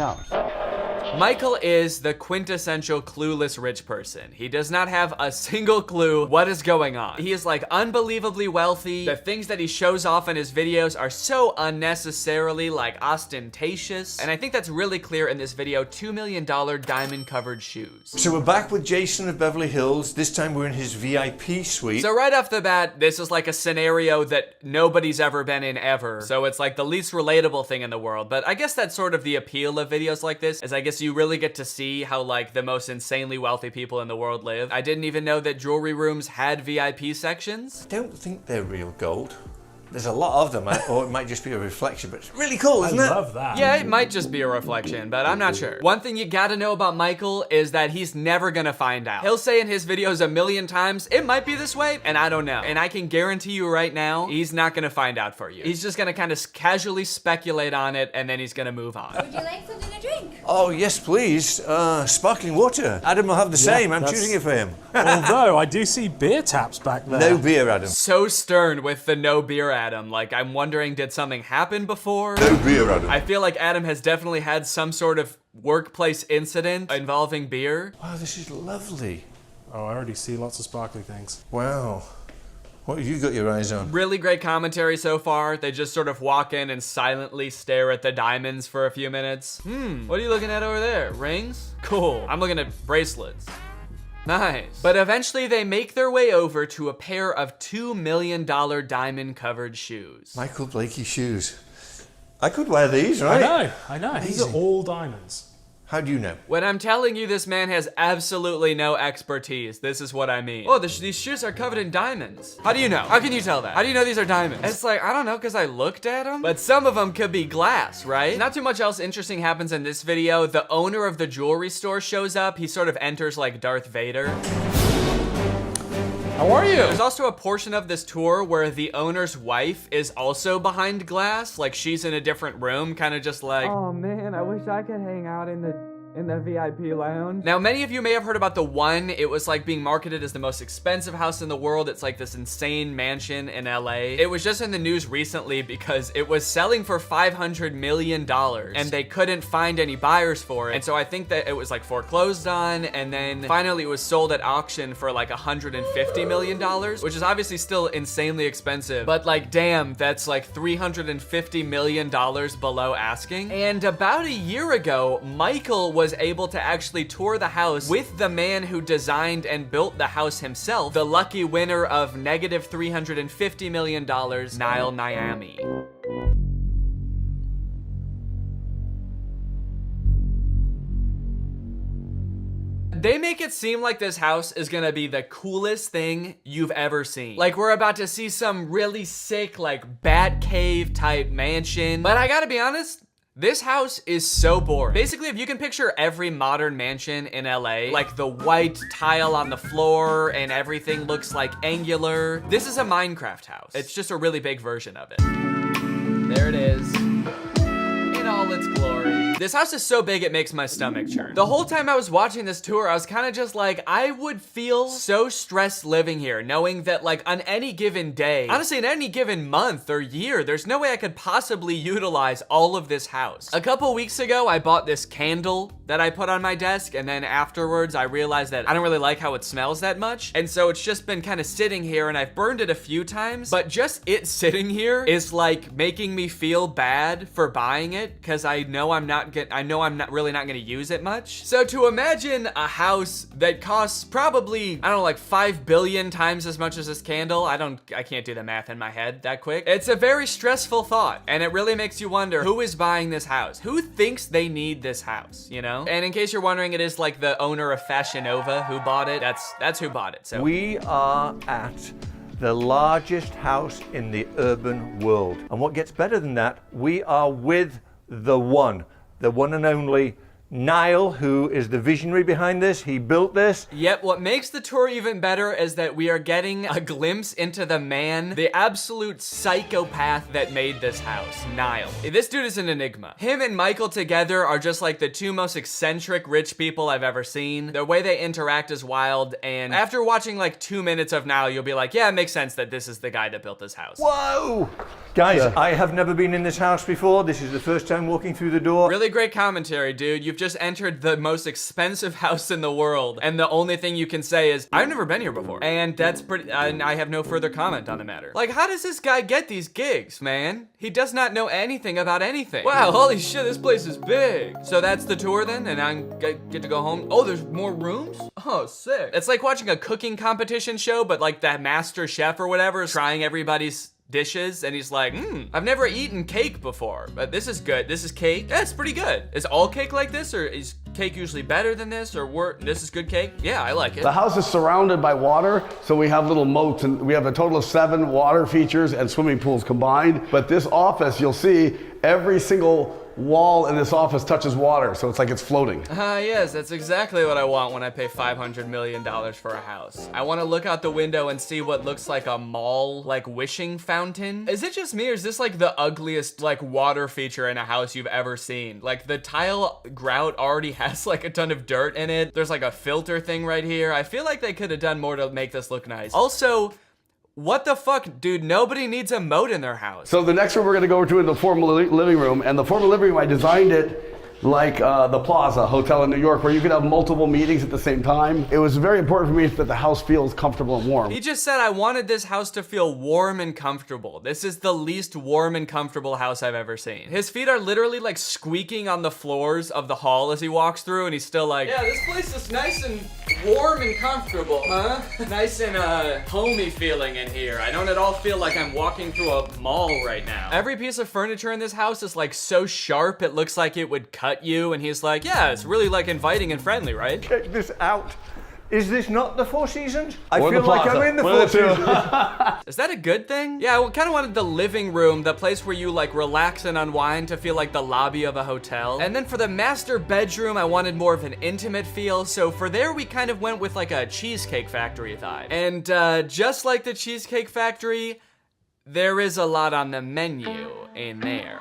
Michael is the quintessential clueless rich person. He does not have a single clue what is going on. He is like unbelievably wealthy. The things that he shows off in his videos are so unnecessarily like ostentatious. And I think that's really clear in this video, $2 million diamond covered shoes. So we're back with Jason of Beverly Hills. This time we're in his VIP suite. So right off the bat, this is like a scenario that nobody's ever been in ever. So it's like the least relatable thing in the world. But I guess that's sort of the appeal of videos like this, is I guess you really get to see how like the most insanely wealthy people in the world live. I didn't even know that jewelry rooms had VIP sections. I don't think they're real gold. There's a lot of them, or it might just be a reflection, but it's really cool, isn't it? I love that. Yeah, it might just be a reflection, but I'm not sure. One thing you gotta know about Michael is that he's never gonna find out. He'll say in his videos a million times, it might be this way, and I don't know. And I can guarantee you right now, he's not gonna find out for you. He's just gonna kind of casually speculate on it, and then he's gonna move on. Would you like something to drink? Oh, yes, please. Sparkling water. Adam will have the same. I'm choosing it for him. Although, I do see beer taps back there. No beer, Adam. So stern with the no beer Adam. Like, I'm wondering, did something happen before? No beer, Adam. I feel like Adam has definitely had some sort of workplace incident involving beer. Wow, this is lovely. Oh, I already see lots of sparkly things. Wow. What have you got your eyes on? Really great commentary so far. They just sort of walk in and silently stare at the diamonds for a few minutes. What are you looking at over there? Rings? Cool. I'm looking at bracelets. Nice. But eventually they make their way over to a pair of $2 million diamond covered shoes. Michael Blakey shoes. I could wear these, right? I know. These are all diamonds. How do you know? When I'm telling you this man has absolutely no expertise, this is what I mean. Oh, these shoes are covered in diamonds. How do you know? How can you tell that? How do you know these are diamonds? It's like, I don't know, because I looked at them. But some of them could be glass, right? Not too much else interesting happens in this video. The owner of the jewelry store shows up. He sort of enters like Darth Vader. How are you? There's also a portion of this tour where the owner's wife is also behind glass. Like she's in a different room, kind of just like, oh man, I wish I could hang out in the VIP lounge. Now, many of you may have heard about the One. It was like being marketed as the most expensive house in the world. It's like this insane mansion in LA. It was just in the news recently because it was selling for $500 million and they couldn't find any buyers for it. And so I think that it was like foreclosed on, and then finally it was sold at auction for like $150 million, which is obviously still insanely expensive, but like, damn, that's like $350 million below asking. And about a year ago, Michael was able to actually tour the house with the man who designed and built the house himself, the lucky winner of negative $350 million, Niall Niami. They make it seem like this house is gonna be the coolest thing you've ever seen. Like we're about to see some really sick, like bat cave type mansion. But I gotta be honest, this house is so boring. Basically, if you can picture every modern mansion in LA, like the white tile on the floor and everything looks like angular, this is a Minecraft house. It's just a really big version of it. There it is, in all its glory. This house is so big it makes my stomach churn. The whole time I was watching this tour, I was kind of just like, I would feel so stressed living here, knowing that like on any given day, honestly in any given month or year, there's no way I could possibly utilize all of this house. A couple weeks ago, I bought this candle that I put on my desk, and then afterwards I realized that I don't really like how it smells that much, and so it's just been kind of sitting here, and I've burned it a few times, but just it sitting here is like making me feel bad for buying it, because I know I'm really not gonna use it much. So to imagine a house that costs probably, I don't know, like 5 billion times as much as this candle, I can't do the math in my head that quick. It's a very stressful thought, and it really makes you wonder, who is buying this house? Who thinks they need this house, you know? And in case you're wondering, it is like the owner of Fashion Nova who bought it. That's who bought it. So we are at the largest house in the urban world. And what gets better than that, we are with the one and only Niall, who is the visionary behind this. He built this. Yep, what makes the tour even better is that we are getting a glimpse into the man, the absolute psychopath that made this house, Niall. This dude is an enigma. Him and Michael together are just like the two most eccentric rich people I've ever seen. The way they interact is wild, and after watching like 2 minutes of Niall, you'll be like, yeah, it makes sense that this is the guy that built this house. Whoa! Guys, I have never been in this house before. This is the first time walking through the door. Really great commentary, dude. You've just entered the most expensive house in the world, and the only thing you can say is, I've never been here before. And that's pretty, and I have no further comment on the matter. Like, how does this guy get these gigs, man? He does not know anything about anything. Wow, holy shit, this place is big. So that's the tour then, and I get to go home. Oh, there's more rooms? Oh, sick. It's like watching a cooking competition show, but like that master chef or whatever is trying everybody's dishes, and he's like, I've never eaten cake before, but this is good. This is cake. Yeah, it's pretty good. Is all cake like this, or is cake usually better than this, or this is good cake? Yeah, I like it. The house is surrounded by water, so we have little moats, and we have a total of 7 water features and swimming pools combined. But this office, you'll see every single wall in this office touches water, so it's like it's floating. Yes, that's exactly what I want when I pay $500 million for a house. I want to look out the window and see what looks like a mall, like wishing fountain. Is it just me, or is this like the ugliest like water feature in a house you've ever seen? Like the tile grout already has like a ton of dirt in it. There's like a filter thing right here. I feel like they could have done more to make this look nice. Also, what the fuck, dude? Nobody needs a moat in their house. So the next room we're gonna go to is the formal living room, and the formal living room, I designed it like the Plaza Hotel in New York, where you could have multiple meetings at the same time. It was very important for me that the house feels comfortable and warm. He just said I wanted this house to feel warm and comfortable. This is the least warm and comfortable house I've ever seen. His feet are literally like squeaking on the floors of the hall as he walks through, and he's still like, yeah, this place is nice and warm and comfortable, huh? Nice and homey feeling in here. I don't at all feel like I'm walking through a mall right now. Every piece of furniture in this house is like so sharp it looks like it would cut you, and he's like, yeah, it's really like inviting and friendly, right? Check this out. Is this not the Four Seasons? I feel like I'm in the Four Seasons. Is that a good thing? Yeah, I kind of wanted the living room, the place where you like relax and unwind, to feel like the lobby of a hotel. And then for the master bedroom, I wanted more of an intimate feel. So for there, we kind of went with like a Cheesecake Factory vibe. And just like the Cheesecake Factory, there is a lot on the menu in there.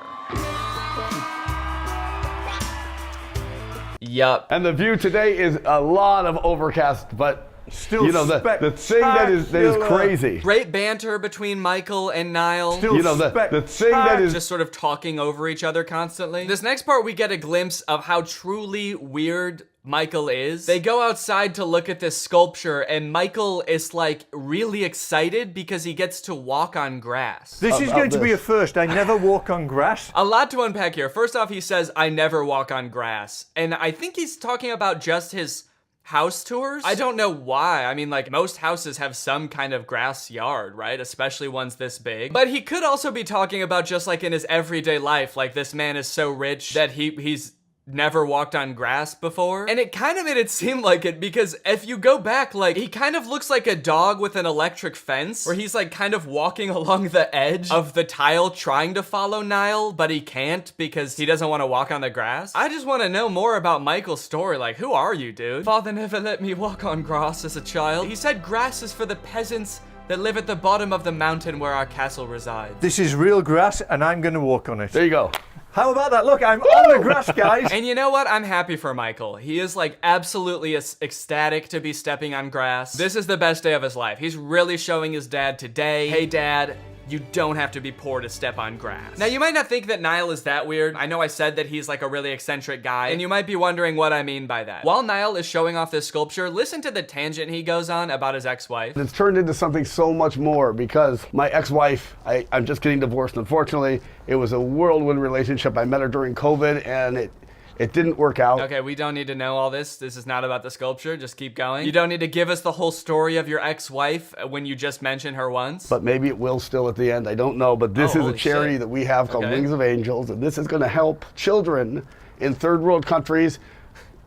Yup. And the view today is a lot of overcast, but still, you know, the thing that is crazy. Great banter between Michael and Niall. Still, you know, the thing that is just sort of talking over each other constantly. This next part, we get a glimpse of how truly weird Michael is. They go outside to look at this sculpture, and Michael is like really excited because he gets to walk on grass. This is going to be a first. I never walk on grass. A lot to unpack here. First off, he says, I never walk on grass. And I think he's talking about just his house tours. I don't know why. I mean, like, most houses have some kind of grass yard, right? Especially ones this big. But he could also be talking about just like in his everyday life, like this man is so rich that he's never walked on grass before. And it kind of made it seem like it, because if you go back, like, he kind of looks like a dog with an electric fence, where he's like kind of walking along the edge of the tile trying to follow Niall, but he can't because he doesn't want to walk on the grass. I just want to know more about Michael's story. Like, who are you, dude? Father never let me walk on grass as a child. He said grass is for the peasants that live at the bottom of the mountain where our castle resides. This is real grass, and I'm going to walk on it. There you go. How about that? Look, I'm on the grass, guys. And you know what? I'm happy for Michael. He is like absolutely ecstatic to be stepping on grass. This is the best day of his life. He's really showing his dad today, hey dad, you don't have to be poor to step on grass. Now, you might not think that Niall is that weird. I know I said that he's like a really eccentric guy, and you might be wondering what I mean by that. While Niall is showing off this sculpture, listen to the tangent he goes on about his ex-wife. It's turned into something so much more because my ex-wife, I'm just getting divorced, unfortunately. It was a whirlwind relationship. I met her during COVID, and it didn't work out. Okay, we don't need to know all this. This is not about the sculpture. Just keep going. You don't need to give us the whole story of your ex-wife when you just mentioned her once. But maybe it will still at the end. I don't know. But this is a charity that we have called Wings of Angels, and this is going to help children in third world countries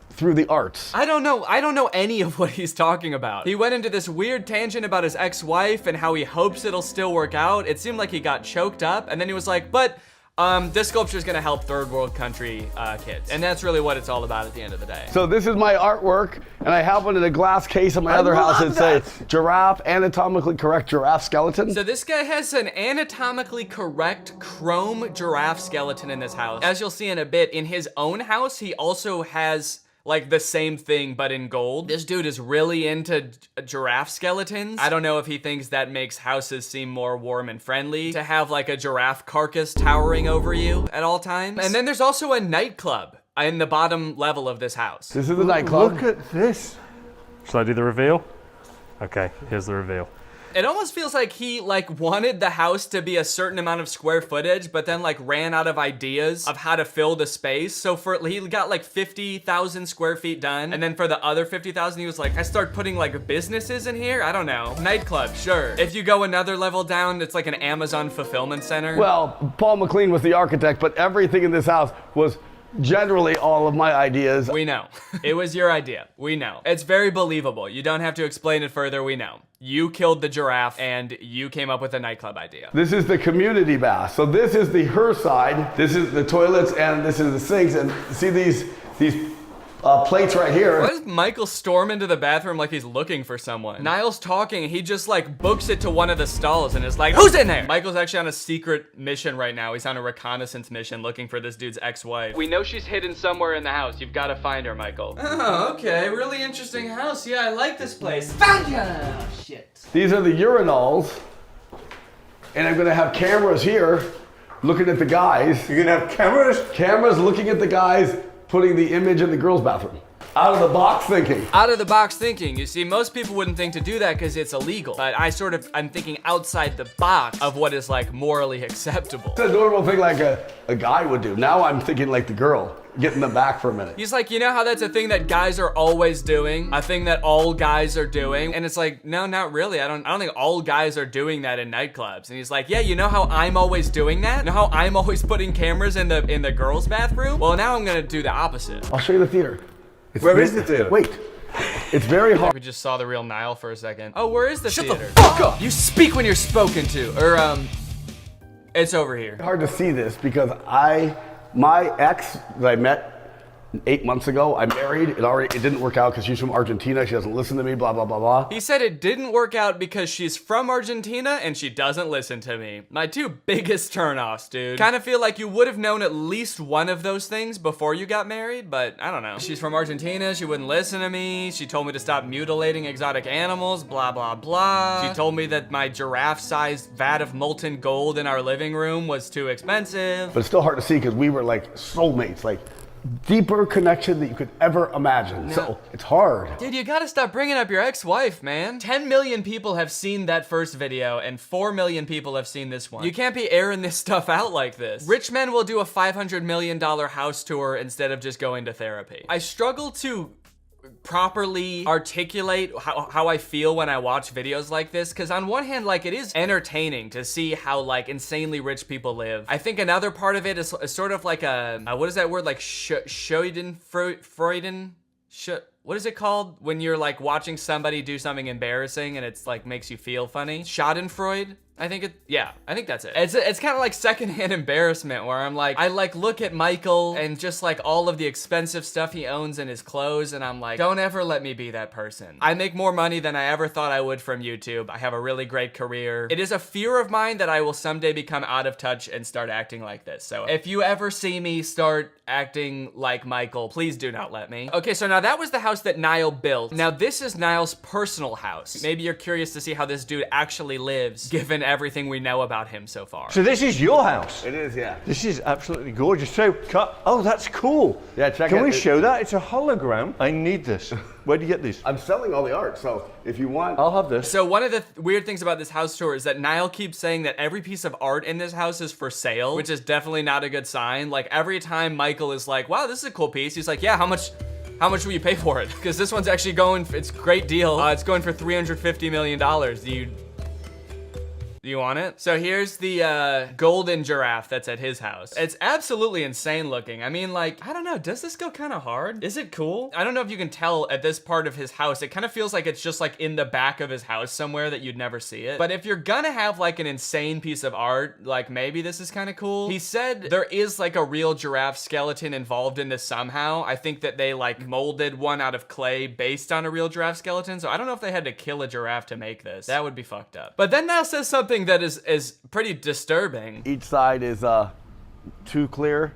through the arts. I don't know any of what he's talking about. He went into this weird tangent about his ex-wife and how he hopes it'll still work out. It seemed like he got choked up, and then he was like, but this sculpture is gonna help third world country kids. And that's really what it's all about at the end of the day. So this is my artwork, and I have one in a glass case in my other house that says giraffe, anatomically correct giraffe skeleton. So this guy has an anatomically correct chrome giraffe skeleton in this house. As you'll see in a bit, in his own house, he also has like the same thing, but in gold. This dude is really into giraffe skeletons. I don't know if he thinks that makes houses seem more warm and friendly to have like a giraffe carcass towering over you at all times. And then there's also a nightclub in the bottom level of this house. This is the nightclub. Look at this. Shall I do the reveal? Okay, here's the reveal. It almost feels like he like wanted the house to be a certain amount of square footage, but then like ran out of ideas of how to fill the space. So he got like 50,000 square feet done. And then for the other 50,000, he was like, I start putting like businesses in here. I don't know. Nightclub, sure. If you go another level down, it's like an Amazon fulfillment center. Well, Paul McLean was the architect, but everything in this house was generally all of my ideas. We know. It was your idea. We know. It's very believable. You don't have to explain it further. We know. You killed the giraffe and you came up with a nightclub idea. This is the community bath. So this is the her side. This is the toilets and this is the sinks. And see these plates right here. Why does Michael storm into the bathroom like he's looking for someone? Niall's talking, he just like books it to one of the stalls and is like, who's in there? Michael's actually on a secret mission right now. He's on a reconnaissance mission looking for this dude's ex-wife. We know she's hidden somewhere in the house. You've got to find her, Michael. Oh, okay. Really interesting house. Yeah, I like this place. Found ya! Oh, shit. These are the urinals. And I'm gonna have cameras here looking at the guys. You're gonna have cameras? Cameras looking at the guys putting the image in the girls' bathroom. Out of the box thinking. Out of the box thinking. You see, most people wouldn't think to do that because it's illegal. But I'm thinking outside the box of what is like morally acceptable. It's a normal thing like a guy would do. Now I'm thinking like the girl, getting them back for a minute. He's like, you know how that's a thing that guys are always doing? A thing that all guys are doing? And it's like, no, not really. I don't think all guys are doing that in nightclubs. And he's like, yeah, you know how I'm always doing that? You know how I'm always putting cameras in the girls' bathroom? Well, now I'm gonna do the opposite. I'll show you the theater. Where is the theater? Wait. It's very hard. We just saw the real Niall for a second. Oh, where is the theater? Shut the fuck up! You speak when you're spoken to. Or, it's over here. Hard to see this because my ex that I met 8 months ago, I married. It didn't work out because she's from Argentina. She doesn't listen to me, blah, blah, blah, blah. He said it didn't work out because she's from Argentina and she doesn't listen to me. My two biggest turnoffs, dude. Kind of feel like you would have known at least one of those things before you got married, but I don't know. She's from Argentina. She wouldn't listen to me. She told me to stop mutilating exotic animals, blah, blah, blah. She told me that my giraffe-sized vat of molten gold in our living room was too expensive. But it's still hard to see because we were like soulmates, like deeper connection that you could ever imagine. So it's hard. Dude, you gotta stop bringing up your ex-wife, man. 10 million people have seen that first video and 4 million people have seen this one. You can't be airing this stuff out like this. Rich men will do a $500 million house tour instead of just going to therapy. I struggle to properly articulate how I feel when I watch videos like this, because on one hand, like, it is entertaining to see how like insanely rich people live. I think another part of it is sort of like a what is that word, like Schadenfreude? what is it called when you're like watching somebody do something embarrassing and it's like makes you feel funny? Schadenfreude? I think that's it. It's kind of like secondhand embarrassment where I'm like, I like look at Michael and just like all of the expensive stuff he owns in his clothes and I'm like, don't ever let me be that person. I make more money than I ever thought I would from YouTube. I have a really great career. It is a fear of mine that I will someday become out of touch and start acting like this. So if you ever see me start acting like Michael, please do not let me. Okay, so now that was the house that Niall built. Now this is Niall's personal house. Maybe you're curious to see how this dude actually lives, given everything we know about him so far. So this is your house? It is, yeah. This is absolutely gorgeous. So, oh, that's cool. Yeah, check it. Can we show that? It's a hologram. I need this. Where do you get these? I'm selling all the art, so if you want, I'll have this. So one of the weird things about this house tour is that Niall keeps saying that every piece of art in this house is for sale, which is definitely not a good sign. Like every time Michael is like, wow, this is a cool piece, he's like, yeah, how much will you pay for it? Because this one's actually going, it's a great deal. It's going for $350 million. Do you want it? So here's the golden giraffe that's at his house. It's absolutely insane looking. I mean, like, I don't know, does this go kind of hard? Is it cool? I don't know if you can tell at this part of his house, it kind of feels like it's just like in the back of his house somewhere that you'd never see it. But if you're gonna have like an insane piece of art, like maybe this is kind of cool. He said there is like a real giraffe skeleton involved in this somehow. I think that they like molded one out of clay based on a real giraffe skeleton. So I don't know if they had to kill a giraffe to make this. That would be fucked up. But then Niall says something that is pretty disturbing. each side is too clear,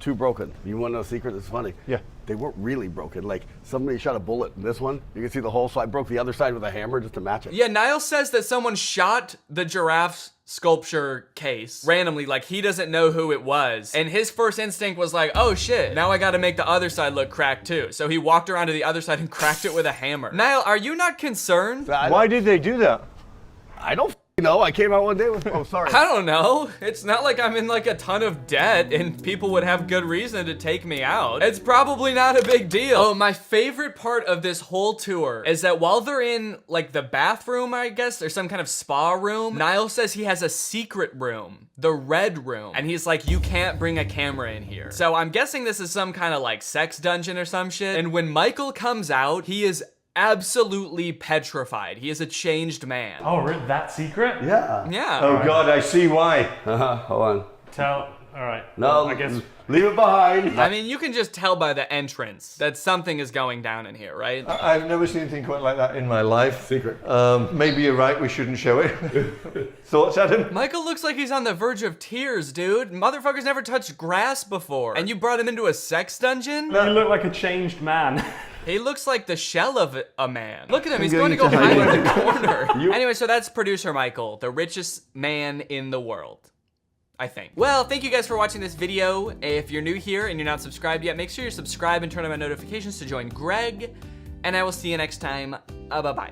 too broken. You want to know a secret that's funny? Yeah. They weren't really broken. Like somebody shot a bullet in this one. You can see the hole, so I broke the other side with a hammer just to match it. Yeah, Niall says that someone shot the giraffe's sculpture case randomly, like he doesn't know who it was. And his first instinct was like, oh shit, now I gotta make the other side look cracked too. So he walked around to the other side and cracked it with a hammer. Niall, are you not concerned? Why did they do that? I don't know. I came out one day with, oh, sorry. I don't know. It's not like I'm in like a ton of debt and people would have good reason to take me out. It's probably not a big deal. Oh, my favorite part of this whole tour is that while they're in like the bathroom, I guess, or some kind of spa room, Niall says he has a secret room, the red room. And he's like, you can't bring a camera in here. So I'm guessing this is some kind of like sex dungeon or some shit. And when Michael comes out, he is absolutely petrified. He is a changed man. Oh, that secret? Yeah. Yeah. Oh God, I see why. Hold on. All right. No, I guess. Leave it behind. I mean, you can just tell by the entrance that something is going down in here, right? I've never seen anything quite like that in my life. Secret. Maybe you're right, we shouldn't show it. Thoughts, Adam? Michael looks like he's on the verge of tears, dude. Motherfucker's never touched grass before. And you brought him into a sex dungeon? You look like a changed man. He looks like the shell of a man. Look at him, he's going to go hide in the corner. Anyway, so that's producer Michael, the richest man in the world, I think. Well, thank you guys for watching this video. If you're new here and you're not subscribed yet, make sure you subscribe and turn on my notifications to join Greg. And I will see you next time. Bye-bye.